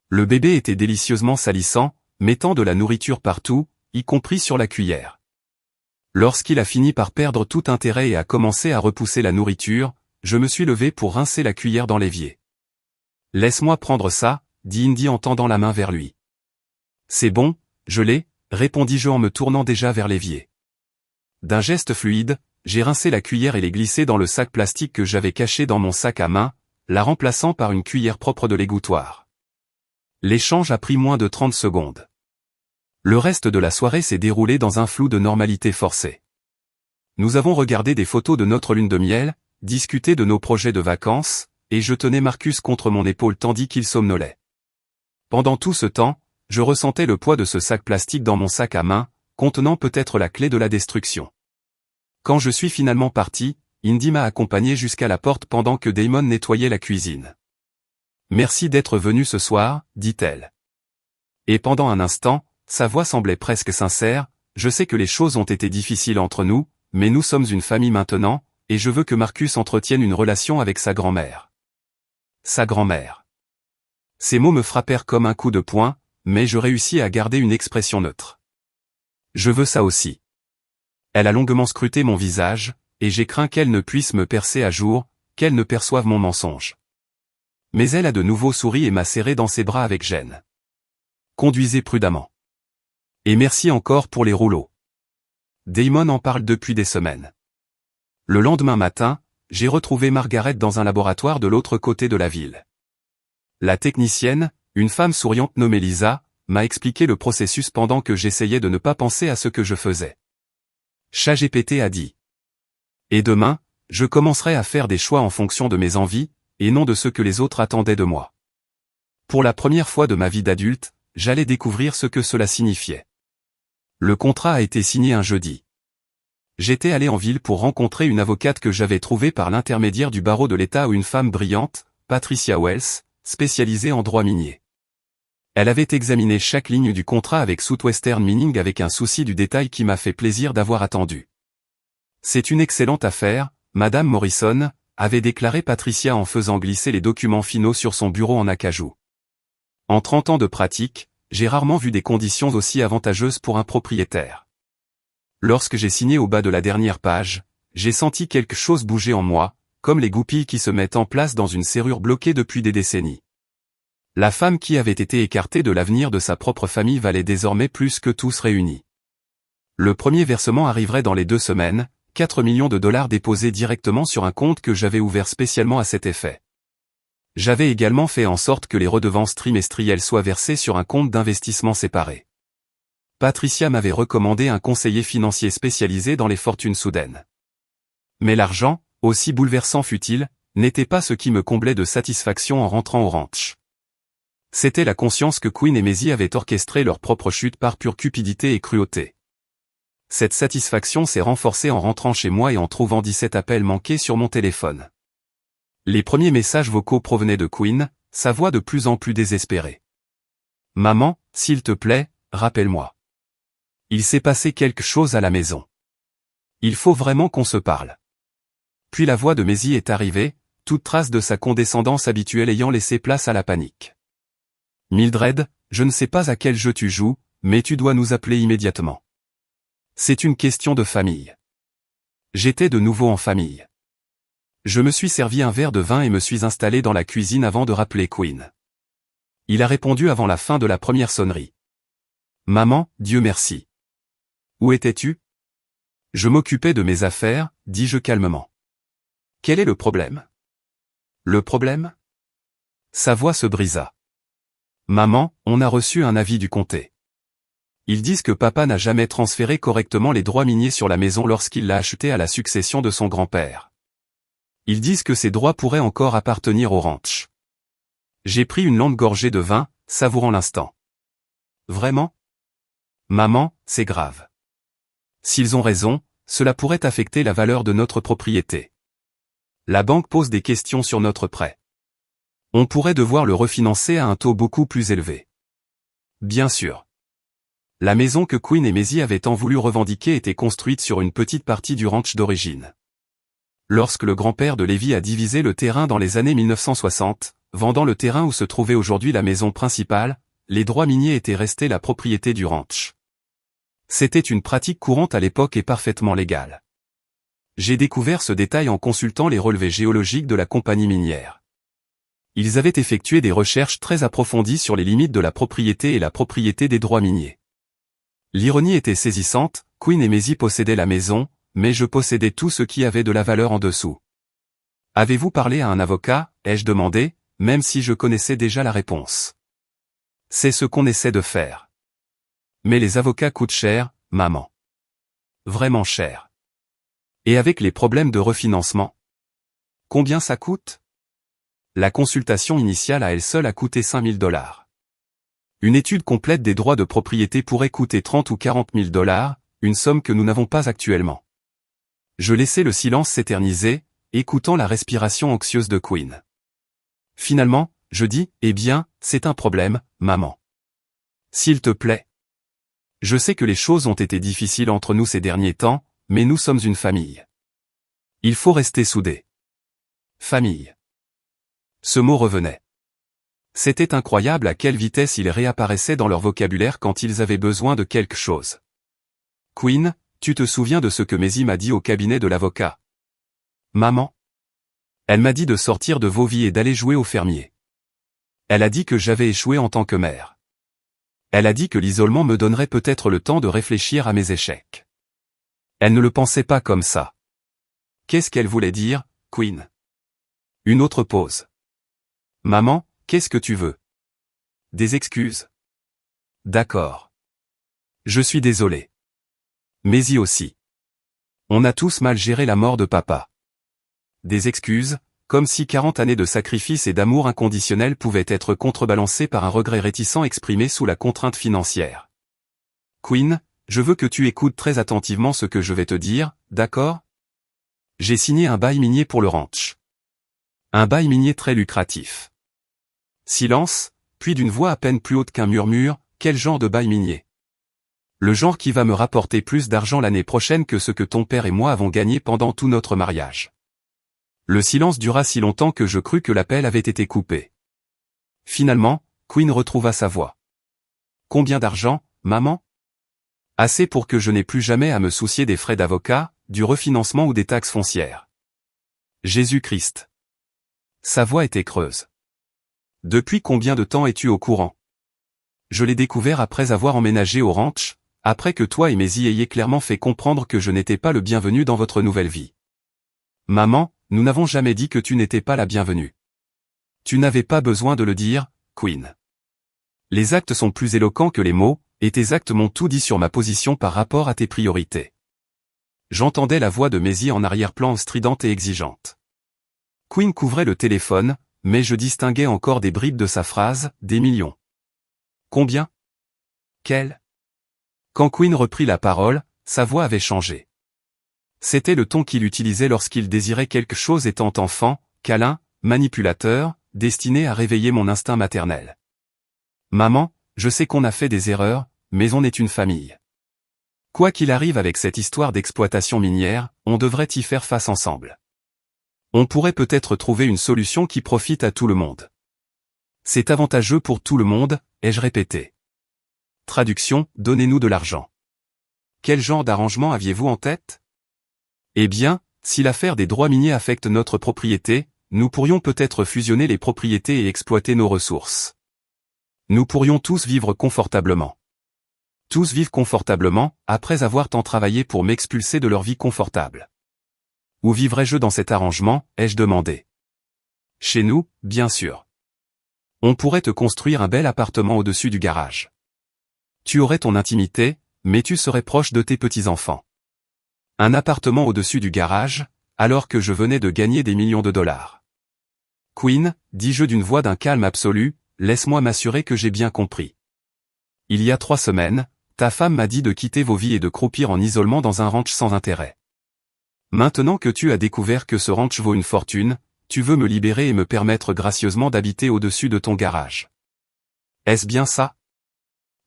Speaker 1: Le bébé était délicieusement salissant, mettant de la nourriture partout, y compris sur la cuillère. Lorsqu'il a fini par perdre tout intérêt et a commencé à repousser la nourriture, je me suis levé pour rincer la cuillère dans l'évier. « Laisse-moi prendre ça », dit Indy en tendant la main vers lui. « C'est bon, je l'ai », répondis-je en me tournant déjà vers l'évier. D'un geste fluide, j'ai rincé la cuillère et l'ai glissée dans le sac plastique que j'avais caché dans mon sac à main, la remplaçant par une cuillère propre de l'égouttoir. L'échange a pris moins de 30 secondes. Le reste de la soirée s'est déroulé dans un flou de normalité forcée. Nous avons regardé des photos de notre lune de miel, discuté de nos projets de vacances, et je tenais Marcus contre mon épaule tandis qu'il somnolait. Pendant tout ce temps, je ressentais le poids de ce sac plastique dans mon sac à main, contenant peut-être la clé de la destruction. Quand je suis finalement parti, Indy m'a accompagné jusqu'à la porte pendant que Damon nettoyait la cuisine. « Merci d'être venu ce soir », dit-elle. Et pendant un instant, sa voix semblait presque sincère, « Je sais que les choses ont été difficiles entre nous, mais nous sommes une famille maintenant, et je veux que Marcus entretienne une relation avec sa grand-mère. » Sa grand-mère. Ces mots me frappèrent comme un coup de poing, mais je réussis à garder une expression neutre. Je veux ça aussi. Elle a longuement scruté mon visage, et j'ai craint qu'elle ne puisse me percer à jour, qu'elle ne perçoive mon mensonge. Mais elle a de nouveau souri et m'a serré dans ses bras avec gêne. Conduisez prudemment. Et merci encore pour les rouleaux. Damon en parle depuis des semaines. Le lendemain matin, j'ai retrouvé Margaret dans un laboratoire de l'autre côté de la ville. La technicienne, une femme souriante nommée Lisa, m'a expliqué le processus pendant que j'essayais de ne pas penser à ce que je faisais. ChatGPT a dit. Et demain, je commencerai à faire des choix en fonction de mes envies, et non de ce que les autres attendaient de moi. Pour la première fois de ma vie d'adulte, j'allais découvrir ce que cela signifiait. Le contrat a été signé un jeudi. J'étais allé en ville pour rencontrer une avocate que j'avais trouvée par l'intermédiaire du barreau de l'État ou une femme brillante, Patricia Wells, spécialisée en droit minier. Elle avait examiné chaque ligne du contrat avec Southwestern Mining avec un souci du détail qui m'a fait plaisir d'avoir attendu. C'est une excellente affaire, Madame Morrison, avait déclaré Patricia en faisant glisser les documents finaux sur son bureau en acajou. En 30 ans de pratique, j'ai rarement vu des conditions aussi avantageuses pour un propriétaire. Lorsque j'ai signé au bas de la dernière page, j'ai senti quelque chose bouger en moi, comme les goupilles qui se mettent en place dans une serrure bloquée depuis des décennies. La femme qui avait été écartée de l'avenir de sa propre famille valait désormais plus que tous réunis. Le premier versement arriverait dans les 2 semaines, 4 millions de dollars déposés directement sur un compte que j'avais ouvert spécialement à cet effet. J'avais également fait en sorte que les redevances trimestrielles soient versées sur un compte d'investissement séparé. Patricia m'avait recommandé un conseiller financier spécialisé dans les fortunes soudaines. Mais l'argent, aussi bouleversant fût-il, n'était pas ce qui me comblait de satisfaction en rentrant au ranch. C'était la conscience que Quinn et Maisie avaient orchestré leur propre chute par pure cupidité et cruauté. Cette satisfaction s'est renforcée en rentrant chez moi et en trouvant 17 appels manqués sur mon téléphone. Les premiers messages vocaux provenaient de Quinn, sa voix de plus en plus désespérée. « Maman, s'il te plaît, rappelle-moi. Il s'est passé quelque chose à la maison. Il faut vraiment qu'on se parle. » Puis la voix de Maisie est arrivée, toute trace de sa condescendance habituelle ayant laissé place à la panique. « Mildred, je ne sais pas à quel jeu tu joues, mais tu dois nous appeler immédiatement. C'est une question de famille. » J'étais de nouveau en famille. Je me suis servi un verre de vin et me suis installé dans la cuisine avant de rappeler Quinn. Il a répondu avant la fin de la première sonnerie. « Maman, Dieu merci. Où étais-tu ? » « Je m'occupais de mes affaires, dis-je calmement. »« Quel est le problème ? » ?»« Le problème ? » Sa voix se brisa. « Maman, on a reçu un avis du comté. Ils disent que papa n'a jamais transféré correctement les droits miniers sur la maison lorsqu'il l'a achetée à la succession de son grand-père. Ils disent que ces droits pourraient encore appartenir au ranch. » J'ai pris une longue gorgée de vin, savourant l'instant. « Vraiment ? Maman, c'est grave. S'ils ont raison, cela pourrait affecter la valeur de notre propriété. La banque pose des questions sur notre prêt. On pourrait devoir le refinancer à un taux beaucoup plus élevé. Bien sûr. La maison que Quinn et Maisie avaient tant voulu revendiquer était construite sur une petite partie du ranch d'origine. Lorsque le grand-père de Lévi a divisé le terrain dans les années 1960, vendant le terrain où se trouvait aujourd'hui la maison principale, les droits miniers étaient restés la propriété du ranch. C'était une pratique courante à l'époque et parfaitement légale. J'ai découvert ce détail en consultant les relevés géologiques de la compagnie minière. Ils avaient effectué des recherches très approfondies sur les limites de la propriété et la propriété des droits miniers. L'ironie était saisissante, Quinn et Maisie possédaient la maison, mais je possédais tout ce qui avait de la valeur en dessous. « Avez-vous parlé à un avocat ?» ai-je demandé, même si je connaissais déjà la réponse. « C'est ce qu'on essaie de faire. Mais les avocats coûtent cher, maman. Vraiment cher. Et avec les problèmes de refinancement. Combien ça coûte ? La consultation initiale à elle seule a coûté 5 000 $. Une étude complète des droits de propriété pourrait coûter 30 ou 40 000 $, une somme que nous n'avons pas actuellement. Je laissai le silence s'éterniser, écoutant la respiration anxieuse de Quinn. Finalement, je dis, « Eh bien, c'est un problème, maman. S'il te plaît. Je sais que les choses ont été difficiles entre nous ces derniers temps, mais nous sommes une famille. Il faut rester soudés. Famille. » Ce mot revenait. C'était incroyable à quelle vitesse il réapparaissait dans leur vocabulaire quand ils avaient besoin de quelque chose. « Quinn, tu te souviens de ce que Maisie m'a dit au cabinet de l'avocat ? » ?»« Maman. Elle m'a dit de sortir de vos vies et d'aller jouer au fermier. Elle a dit que j'avais échoué en tant que mère. Elle a dit que l'isolement me donnerait peut-être le temps de réfléchir à mes échecs. Elle ne le pensait pas comme ça. Qu'est-ce qu'elle voulait dire, Quinn ? » Une autre pause. « Maman, qu'est-ce que tu veux ? Des excuses ? D'accord. Je suis désolé. Maisie aussi. On a tous mal géré la mort de papa. Des excuses, comme si 40 années de sacrifice et d'amour inconditionnel pouvaient être contrebalancées par un regret réticent exprimé sous la contrainte financière. Quinn, je veux que tu écoutes très attentivement ce que je vais te dire, d'accord ? J'ai signé un bail minier pour le ranch. Un bail minier très lucratif. Silence, Puis d'une voix à peine plus haute qu'un murmure, quel genre de bail minier? Le genre qui va me rapporter plus d'argent l'année prochaine que ce que ton père et moi avons gagné pendant tout notre mariage. Le silence dura si longtemps que je crus que l'appel avait été coupé. Finalement, Quinn retrouva sa voix. Combien d'argent, maman? Assez pour que je n'ai plus jamais à me soucier des frais d'avocat, du refinancement ou des taxes foncières. Jésus-Christ. Sa voix était creuse. Depuis combien de temps es-tu au courant? Je l'ai découvert après avoir emménagé au ranch, après que toi et Maisie ayez clairement fait comprendre que je n'étais pas le bienvenu dans votre nouvelle vie. Maman, nous n'avons jamais dit que tu n'étais pas la bienvenue. Tu n'avais pas besoin de le dire, Quinn. Les actes sont plus éloquents que les mots, et tes actes m'ont tout dit sur ma position par rapport à tes priorités. J'entendais la voix de Maisie en arrière-plan stridente et exigeante. Quinn couvrait le téléphone, mais je distinguais encore des bribes de sa phrase, des millions. Combien? Quel? Quand Quinn reprit la parole, sa voix avait changé. C'était le ton qu'il utilisait lorsqu'il désirait quelque chose étant enfant, câlin, manipulateur, destiné à réveiller mon instinct maternel. Maman, je sais qu'on a fait des erreurs, mais on est une famille. Quoi qu'il arrive avec cette histoire d'exploitation minière, on devrait y faire face ensemble. On pourrait peut-être trouver une solution qui profite à tout le monde. C'est avantageux pour tout le monde, ai-je répété. Traduction, donnez-nous de l'argent. Quel genre d'arrangement aviez-vous en tête? Eh bien, si l'affaire des droits miniers affecte notre propriété, nous pourrions peut-être fusionner les propriétés et exploiter nos ressources. Nous pourrions tous vivre confortablement. Tous vivent confortablement, après avoir tant travaillé pour m'expulser de leur vie confortable. Où vivrais-je dans cet arrangement, ai-je demandé. Chez nous, bien sûr. On pourrait te construire un bel appartement au-dessus du garage. Tu aurais ton intimité, mais tu serais proche de tes petits-enfants. Un appartement au-dessus du garage, alors que je venais de gagner des millions de dollars. Quinn, dis-je d'une voix d'un calme absolu, laisse-moi m'assurer que j'ai bien compris. Il y a 3 semaines, ta femme m'a dit de quitter vos vies et de croupir en isolement dans un ranch sans intérêt. Maintenant que tu as découvert que ce ranch vaut une fortune, tu veux me libérer et me permettre gracieusement d'habiter au-dessus de ton garage. Est-ce bien ça?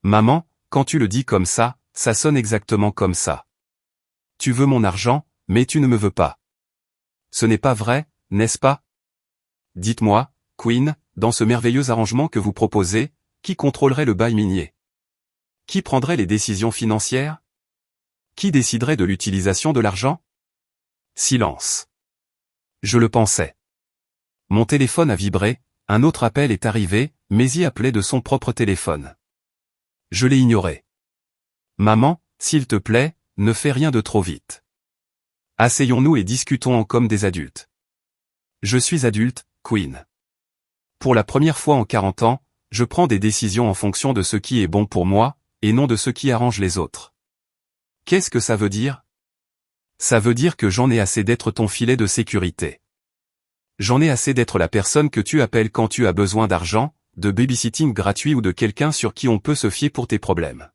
Speaker 1: Maman, quand tu le dis comme ça sonne exactement comme ça. Tu veux mon argent, mais tu ne me veux pas. Ce n'est pas vrai, n'est-ce pas? Dites-moi, Quinn, dans ce merveilleux arrangement que vous proposez, qui contrôlerait le bail minier? Qui prendrait les décisions financières? Qui déciderait de l'utilisation de l'argent? Silence. Je le pensais. Mon téléphone a vibré, un autre appel est arrivé, Maisie appelait de son propre téléphone. Je l'ai ignoré. Maman, s'il te plaît, ne fais rien de trop vite. Asseyons-nous et discutons comme des adultes. Je suis adulte, Quinn. Pour la première fois en 40 ans, je prends des décisions en fonction de ce qui est bon pour moi, et non de ce qui arrange les autres. Qu'est-ce que ça veut dire? Ça veut dire que j'en ai assez d'être ton filet de sécurité. J'en ai assez d'être la personne que tu appelles quand tu as besoin d'argent, de babysitting gratuit ou de quelqu'un sur qui on peut se fier pour tes problèmes.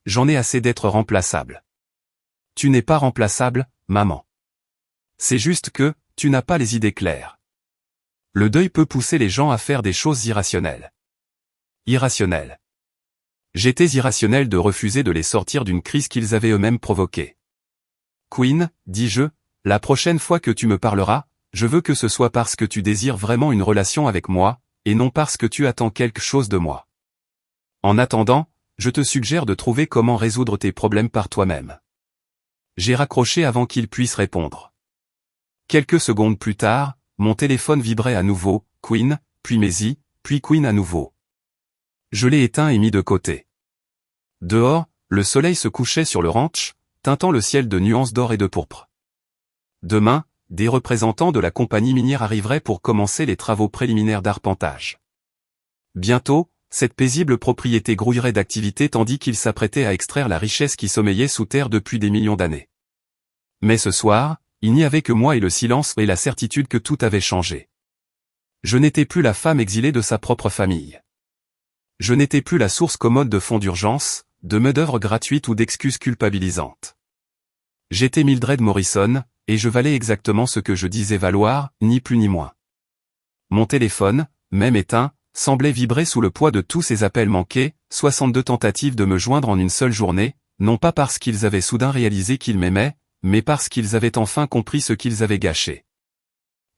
Speaker 1: J'en ai assez d'être remplaçable. Tu n'es pas remplaçable, maman. C'est juste que, tu n'as pas les idées claires. Le deuil peut pousser les gens à faire des choses irrationnelles. Irrationnelles. J'étais irrationnel de refuser de les sortir d'une crise qu'ils avaient eux-mêmes provoquée. Quinn, dis-je, la prochaine fois que tu me parleras, je veux que ce soit parce que tu désires vraiment une relation avec moi, et non parce que tu attends quelque chose de moi. En attendant, je te suggère de trouver comment résoudre tes problèmes par toi-même. J'ai raccroché avant qu'il puisse répondre. Quelques secondes plus tard, mon téléphone vibrait à nouveau, Quinn, puis Maisie, puis Quinn à nouveau. Je l'ai éteint et mis de côté. Dehors, le soleil se couchait sur le ranch, teintant le ciel de nuances d'or et de pourpre. Demain, des représentants de la compagnie minière arriveraient pour commencer les travaux préliminaires d'arpentage. Bientôt, cette paisible propriété grouillerait d'activité tandis qu'ils s'apprêtaient à extraire la richesse qui sommeillait sous terre depuis des millions d'années. Mais ce soir, il n'y avait que moi et le silence et la certitude que tout avait changé. Je n'étais plus la femme exilée de sa propre famille. Je n'étais plus la source commode de fonds d'urgence, de main-d'œuvre gratuite ou d'excuses culpabilisantes. J'étais Mildred Morrison, et je valais exactement ce que je disais valoir, ni plus ni moins. Mon téléphone, même éteint, semblait vibrer sous le poids de tous ces appels manqués, 62 tentatives de me joindre en une seule journée, non pas parce qu'ils avaient soudain réalisé qu'ils m'aimaient, mais parce qu'ils avaient enfin compris ce qu'ils avaient gâché.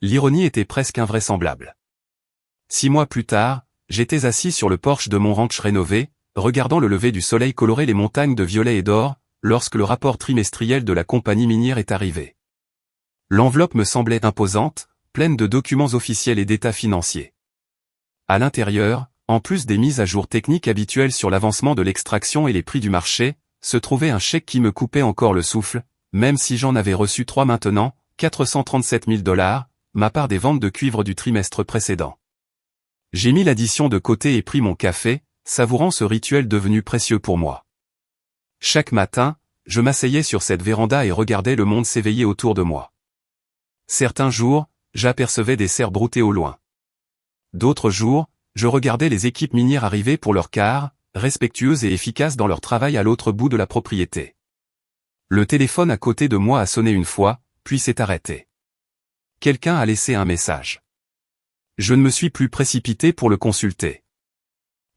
Speaker 1: L'ironie était presque invraisemblable. 6 mois plus tard, j'étais assis sur le porche de mon ranch rénové, regardant le lever du soleil colorer les montagnes de violet et d'or, lorsque le rapport trimestriel de la compagnie minière est arrivé. L'enveloppe me semblait imposante, pleine de documents officiels et d'états financiers. À l'intérieur, en plus des mises à jour techniques habituelles sur l'avancement de l'extraction et les prix du marché, se trouvait un chèque qui me coupait encore le souffle, même si j'en avais reçu 3 maintenant, 437 000 $, ma part des ventes de cuivre du trimestre précédent. J'ai mis l'addition de côté et pris mon café, savourant ce rituel devenu précieux pour moi. Chaque matin, je m'asseyais sur cette véranda et regardais le monde s'éveiller autour de moi. Certains jours, j'apercevais des cerfs brouter au loin. D'autres jours, je regardais les équipes minières arriver pour leur quart, respectueuses et efficaces dans leur travail à l'autre bout de la propriété. Le téléphone à côté de moi a sonné une fois, puis s'est arrêté. Quelqu'un a laissé un message. Je ne me suis plus précipité pour le consulter.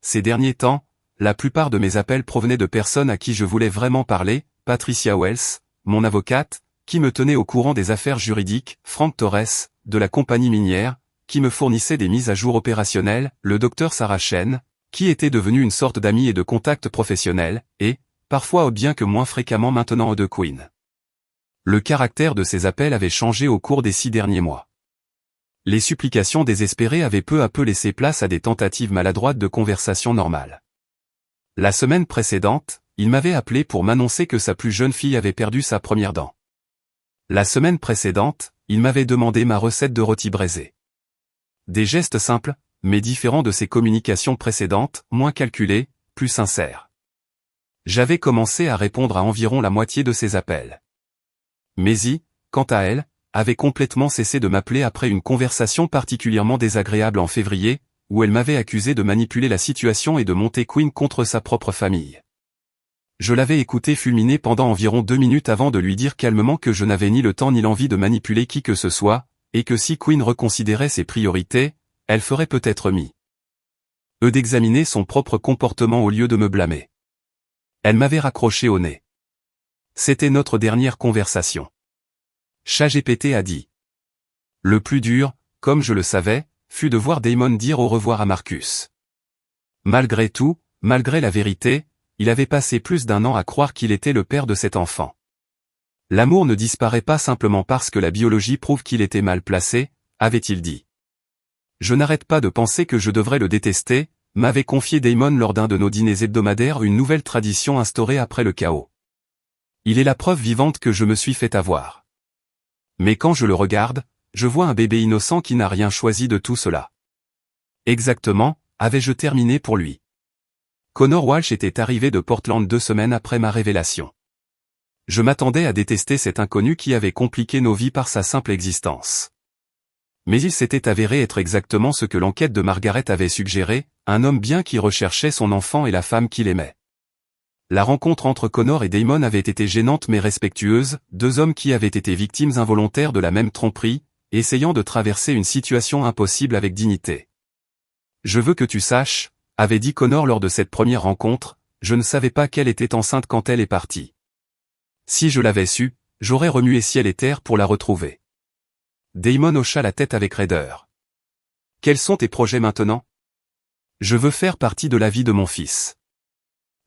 Speaker 1: Ces derniers temps, la plupart de mes appels provenaient de personnes à qui je voulais vraiment parler, Patricia Wells, mon avocate, qui me tenait au courant des affaires juridiques, Frank Torres, de la compagnie minière, qui me fournissait des mises à jour opérationnelles, le docteur Sarah Chen, qui était devenu une sorte d'ami et de contact professionnel, et, parfois bien que moins fréquemment maintenant de Queen. Le caractère de ces appels avait changé au cours des 6 derniers mois. Les supplications désespérées avaient peu à peu laissé place à des tentatives maladroites de conversation normale. La semaine précédente, il m'avait appelé pour m'annoncer que sa plus jeune fille avait perdu sa première dent. La semaine précédente, il m'avait demandé ma recette de rôti braisé. Des gestes simples, mais différents de ses communications précédentes, moins calculés, plus sincères. J'avais commencé à répondre à environ la moitié de ses appels. Maisie, quant à elle, avait complètement cessé de m'appeler après une conversation particulièrement désagréable en février, où elle m'avait accusé de manipuler la situation et de monter Queen contre sa propre famille. Je l'avais écouté fulminer pendant environ 2 minutes avant de lui dire calmement que je n'avais ni le temps ni l'envie de manipuler qui que ce soit, et que si Queen reconsidérait ses priorités, elle ferait peut-être mieux d'examiner son propre comportement au lieu de me blâmer. Elle m'avait raccroché au nez. C'était notre dernière conversation. ChatGPT a dit. Le plus dur, comme je le savais, fut de voir Damon dire au revoir à Marcus. Malgré tout, malgré la vérité, il avait passé plus d'1 an à croire qu'il était le père de cet enfant. L'amour ne disparaît pas simplement parce que la biologie prouve qu'il était mal placé, avait-il dit. Je n'arrête pas de penser que je devrais le détester, m'avait confié Damon lors d'un de nos dîners hebdomadaires, une nouvelle tradition instaurée après le chaos. Il est la preuve vivante que je me suis fait avoir. Mais quand je le regarde, je vois un bébé innocent qui n'a rien choisi de tout cela. Exactement, avais-je terminé pour lui. Connor Walsh était arrivé de Portland 2 semaines après ma révélation. Je m'attendais à détester cet inconnu qui avait compliqué nos vies par sa simple existence. Mais il s'était avéré être exactement ce que l'enquête de Margaret avait suggéré, un homme bien qui recherchait son enfant et la femme qu'il aimait. La rencontre entre Connor et Damon avait été gênante mais respectueuse, 2 hommes qui avaient été victimes involontaires de la même tromperie, essayant de traverser une situation impossible avec dignité. Je veux que tu saches, avait dit Connor lors de cette première rencontre, je ne savais pas qu'elle était enceinte quand elle est partie. Si je l'avais su, j'aurais remué ciel et terre pour la retrouver. Damon hocha la tête avec raideur. Quels sont tes projets maintenant? Je veux faire partie de la vie de mon fils.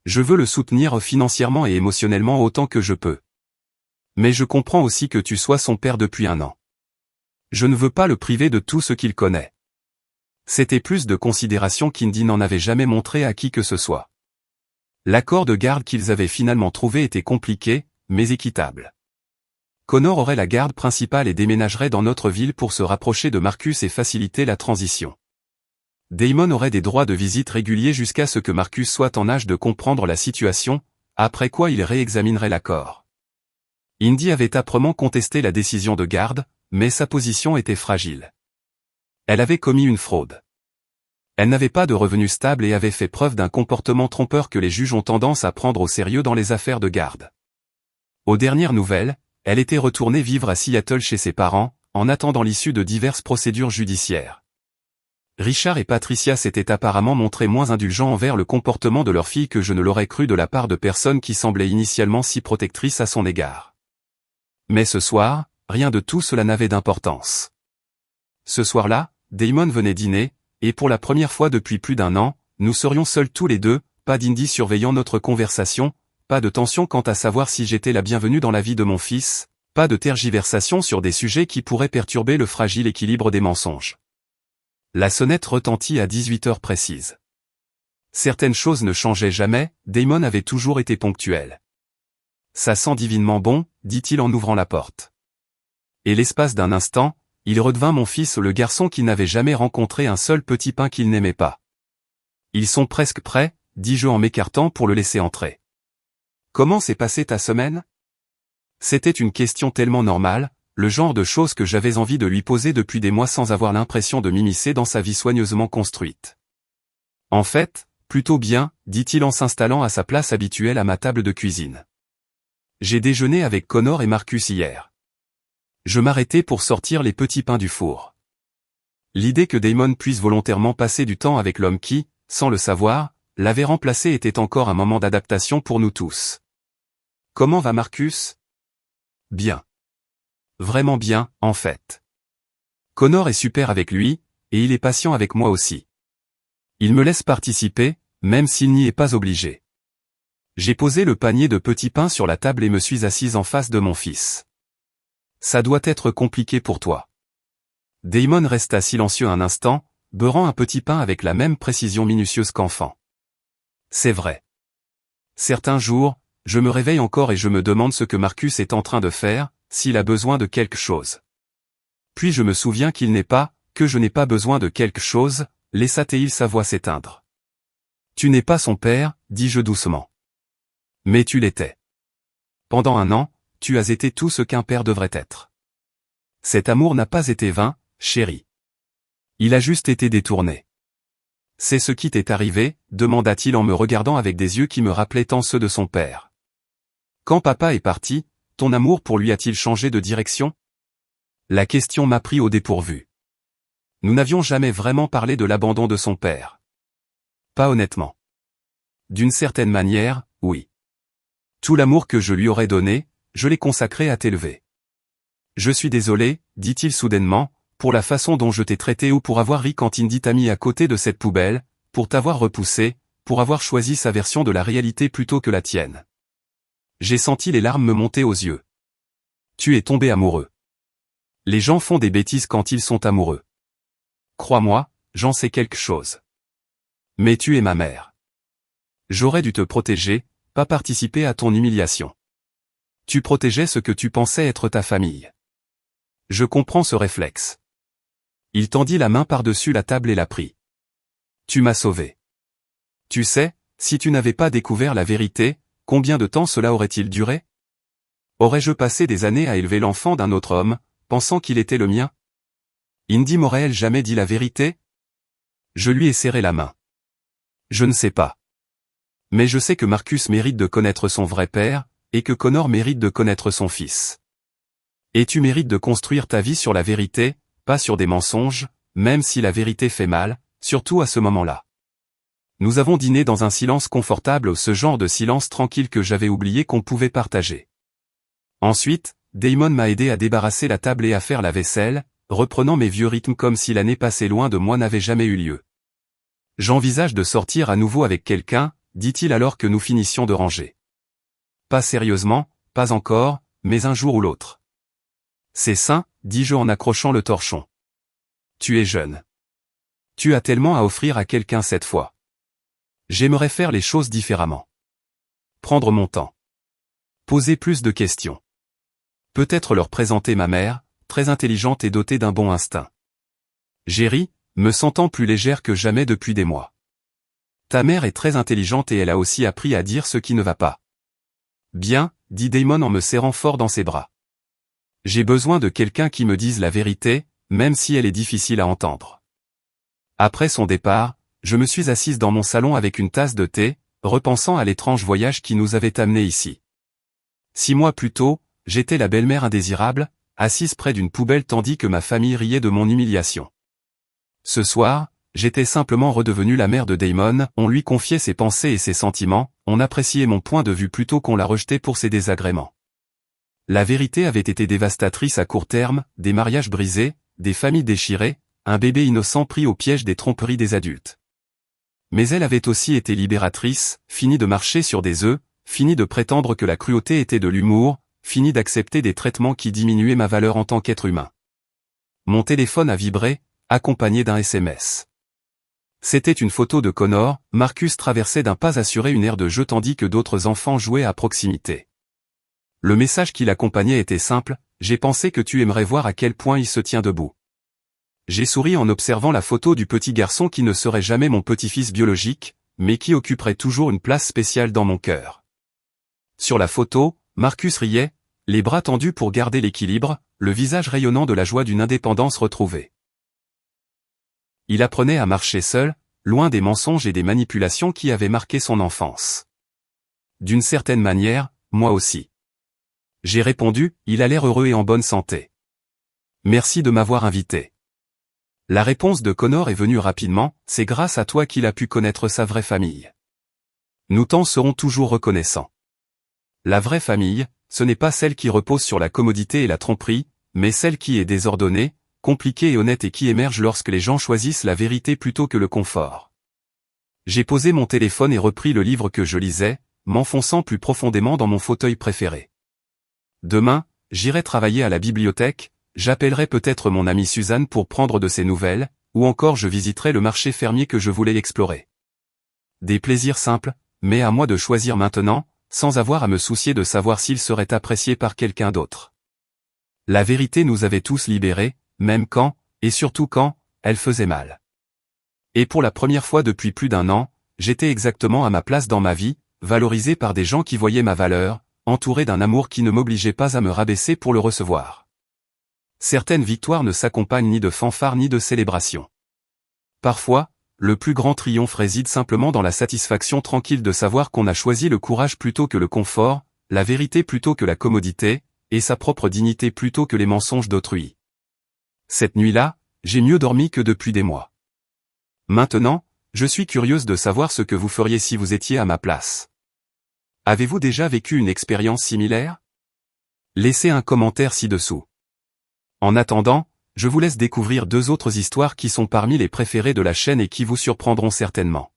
Speaker 1: Je veux le soutenir financièrement et émotionnellement autant que je peux. Mais je comprends aussi que tu sois son père depuis 1 an. Je ne veux pas le priver de tout ce qu'il connaît. C'était plus de considération qu'Indy n'en avait jamais montré à qui que ce soit. L'accord de garde qu'ils avaient finalement trouvé était compliqué, mais équitable. Connor aurait la garde principale et déménagerait dans notre ville pour se rapprocher de Marcus et faciliter la transition. Damon aurait des droits de visite réguliers jusqu'à ce que Marcus soit en âge de comprendre la situation, après quoi il réexaminerait l'accord. Indy avait âprement contesté la décision de garde, mais sa position était fragile. Elle avait commis une fraude. Elle n'avait pas de revenus stables et avait fait preuve d'un comportement trompeur que les juges ont tendance à prendre au sérieux dans les affaires de garde. Aux dernières nouvelles, elle était retournée vivre à Seattle chez ses parents, en attendant l'issue de diverses procédures judiciaires. Richard et Patricia s'étaient apparemment montrés moins indulgents envers le comportement de leur fille que je ne l'aurais cru de la part de personnes qui semblaient initialement si protectrices à son égard. Mais ce soir, rien de tout cela n'avait d'importance. Ce soir-là, Damon venait dîner, et pour la première fois depuis plus d'1 an, nous serions seuls tous les deux, pas d'Indy surveillant notre conversation, pas de tension quant à savoir si j'étais la bienvenue dans la vie de mon fils, pas de tergiversation sur des sujets qui pourraient perturber le fragile équilibre des mensonges. La sonnette retentit à 18h précises. Certaines choses ne changeaient jamais, Damon avait toujours été ponctuel. Ça sent divinement bon, dit-il en ouvrant la porte. Et l'espace d'un instant, il redevint mon fils le garçon qui n'avait jamais rencontré un seul petit pain qu'il n'aimait pas. Ils sont presque prêts, dis-je en m'écartant pour le laisser entrer. Comment s'est passée ta semaine? C'était une question tellement normale, le genre de choses que j'avais envie de lui poser depuis des mois sans avoir l'impression de m'immiscer dans sa vie soigneusement construite. En fait, plutôt bien, dit-il en s'installant à sa place habituelle à ma table de cuisine. J'ai déjeuné avec Connor et Marcus hier. Je m'arrêtais pour sortir les petits pains du four. L'idée que Damon puisse volontairement passer du temps avec l'homme qui, sans le savoir, l'avait remplacé était encore un moment d'adaptation pour nous tous. Comment va Marcus? Bien. Vraiment bien, en fait. Connor est super avec lui, et il est patient avec moi aussi. Il me laisse participer, même s'il n'y est pas obligé. J'ai posé le panier de petits pains sur la table et me suis assise en face de mon fils. Ça doit être compliqué pour toi. Damon resta silencieux un instant, beurrant un petit pain avec la même précision minutieuse qu'enfant. C'est vrai. Certains jours, je me réveille encore et je me demande ce que Marcus est en train de faire, s'il a besoin de quelque chose. Puis je me souviens que je n'ai pas besoin de quelque chose, laissa-t-il sa voix s'éteindre. Tu n'es pas son père, dis-je doucement. Mais tu l'étais. Pendant 1 an, tu as été tout ce qu'un père devrait être. Cet amour n'a pas été vain, chérie. Il a juste été détourné. C'est ce qui t'est arrivé, demanda-t-il en me regardant avec des yeux qui me rappelaient tant ceux de son père. Quand papa est parti, ton amour pour lui a-t-il changé de direction? La question m'a pris au dépourvu. Nous n'avions jamais vraiment parlé de l'abandon de son père. Pas honnêtement. D'une certaine manière, oui. Tout l'amour que je lui aurais donné, je l'ai consacré à t'élever. Je suis désolé, dit-il soudainement, pour la façon dont je t'ai traité ou pour avoir ri quand Indy t'a mis à côté de cette poubelle, pour t'avoir repoussé, pour avoir choisi sa version de la réalité plutôt que la tienne. J'ai senti les larmes me monter aux yeux. Tu es tombé amoureux. Les gens font des bêtises quand ils sont amoureux. Crois-moi, j'en sais quelque chose. Mais tu es ma mère. J'aurais dû te protéger, pas participer à ton humiliation. Tu protégeais ce que tu pensais être ta famille. Je comprends ce réflexe. Il tendit la main par-dessus la table et la prit. Tu m'as sauvé. Tu sais, si tu n'avais pas découvert la vérité, combien de temps cela aurait-il duré? Aurais-je passé des années à élever l'enfant d'un autre homme, pensant qu'il était le mien? Indy m'aurait-elle jamais dit la vérité? Je lui ai serré la main. Je ne sais pas. Mais je sais que Marcus mérite de connaître son vrai père, et que Connor mérite de connaître son fils. Et tu mérites de construire ta vie sur la vérité, pas sur des mensonges, même si la vérité fait mal, surtout à ce moment-là. Nous avons dîné dans un silence confortable, ce genre de silence tranquille que j'avais oublié qu'on pouvait partager. Ensuite, Damon m'a aidé à débarrasser la table et à faire la vaisselle, reprenant mes vieux rythmes comme si l'année passée loin de moi n'avait jamais eu lieu. J'envisage de sortir à nouveau avec quelqu'un, dit-il alors que nous finissions de ranger. Pas sérieusement, pas encore, mais un jour ou l'autre. C'est sain, dis-je en accrochant le torchon. Tu es jeune. Tu as tellement à offrir à quelqu'un cette fois. J'aimerais faire les choses différemment. Prendre mon temps. Poser plus de questions. Peut-être leur présenter ma mère, très intelligente et dotée d'un bon instinct. J'ai ri, me sentant plus légère que jamais depuis des mois. Ta mère est très intelligente et elle a aussi appris à dire ce qui ne va pas. Bien, dit Damon en me serrant fort dans ses bras. J'ai besoin de quelqu'un qui me dise la vérité, même si elle est difficile à entendre. Après son départ, je me suis assise dans mon salon avec une tasse de thé, repensant à l'étrange voyage qui nous avait amenés ici. 6 mois plus tôt, j'étais la belle-mère indésirable, assise près d'une poubelle tandis que ma famille riait de mon humiliation. Ce soir, j'étais simplement redevenu la mère de Damon, on lui confiait ses pensées et ses sentiments, on appréciait mon point de vue plutôt qu'on la rejetait pour ses désagréments. La vérité avait été dévastatrice à court terme, des mariages brisés, des familles déchirées, un bébé innocent pris au piège des tromperies des adultes. Mais elle avait aussi été libératrice, fini de marcher sur des œufs, fini de prétendre que la cruauté était de l'humour, fini d'accepter des traitements qui diminuaient ma valeur en tant qu'être humain. Mon téléphone a vibré, accompagné d'un SMS. C'était une photo de Connor, Marcus traversait d'un pas assuré une aire de jeu tandis que d'autres enfants jouaient à proximité. Le message qui l'accompagnait était simple, j'ai pensé que tu aimerais voir à quel point il se tient debout. J'ai souri en observant la photo du petit garçon qui ne serait jamais mon petit-fils biologique, mais qui occuperait toujours une place spéciale dans mon cœur. Sur la photo, Marcus riait, les bras tendus pour garder l'équilibre, le visage rayonnant de la joie d'une indépendance retrouvée. Il apprenait à marcher seul, loin des mensonges et des manipulations qui avaient marqué son enfance. D'une certaine manière, moi aussi. J'ai répondu, il a l'air heureux et en bonne santé. Merci de m'avoir invité. La réponse de Connor est venue rapidement, c'est grâce à toi qu'il a pu connaître sa vraie famille. Nous t'en serons toujours reconnaissants. La vraie famille, ce n'est pas celle qui repose sur la commodité et la tromperie, mais celle qui est désordonnée, compliquée et honnête et qui émerge lorsque les gens choisissent la vérité plutôt que le confort. J'ai posé mon téléphone et repris le livre que je lisais, m'enfonçant plus profondément dans mon fauteuil préféré. Demain, j'irai travailler à la bibliothèque, j'appellerai peut-être mon amie Suzanne pour prendre de ses nouvelles, ou encore je visiterai le marché fermier que je voulais explorer. Des plaisirs simples, mais à moi de choisir maintenant, sans avoir à me soucier de savoir s'il serait apprécié par quelqu'un d'autre. La vérité nous avait tous libérés, même quand, et surtout quand, elle faisait mal. Et pour la première fois depuis plus d'1 an, j'étais exactement à ma place dans ma vie, valorisé par des gens qui voyaient ma valeur, entouré d'un amour qui ne m'obligeait pas à me rabaisser pour le recevoir. Certaines victoires ne s'accompagnent ni de fanfares ni de célébrations. Parfois, le plus grand triomphe réside simplement dans la satisfaction tranquille de savoir qu'on a choisi le courage plutôt que le confort, la vérité plutôt que la commodité, et sa propre dignité plutôt que les mensonges d'autrui. Cette nuit-là, j'ai mieux dormi que depuis des mois. Maintenant, je suis curieuse de savoir ce que vous feriez si vous étiez à ma place. Avez-vous déjà vécu une expérience similaire? Laissez un commentaire ci-dessous. En attendant, je vous laisse découvrir 2 autres histoires qui sont parmi les préférées de la chaîne et qui vous surprendront certainement.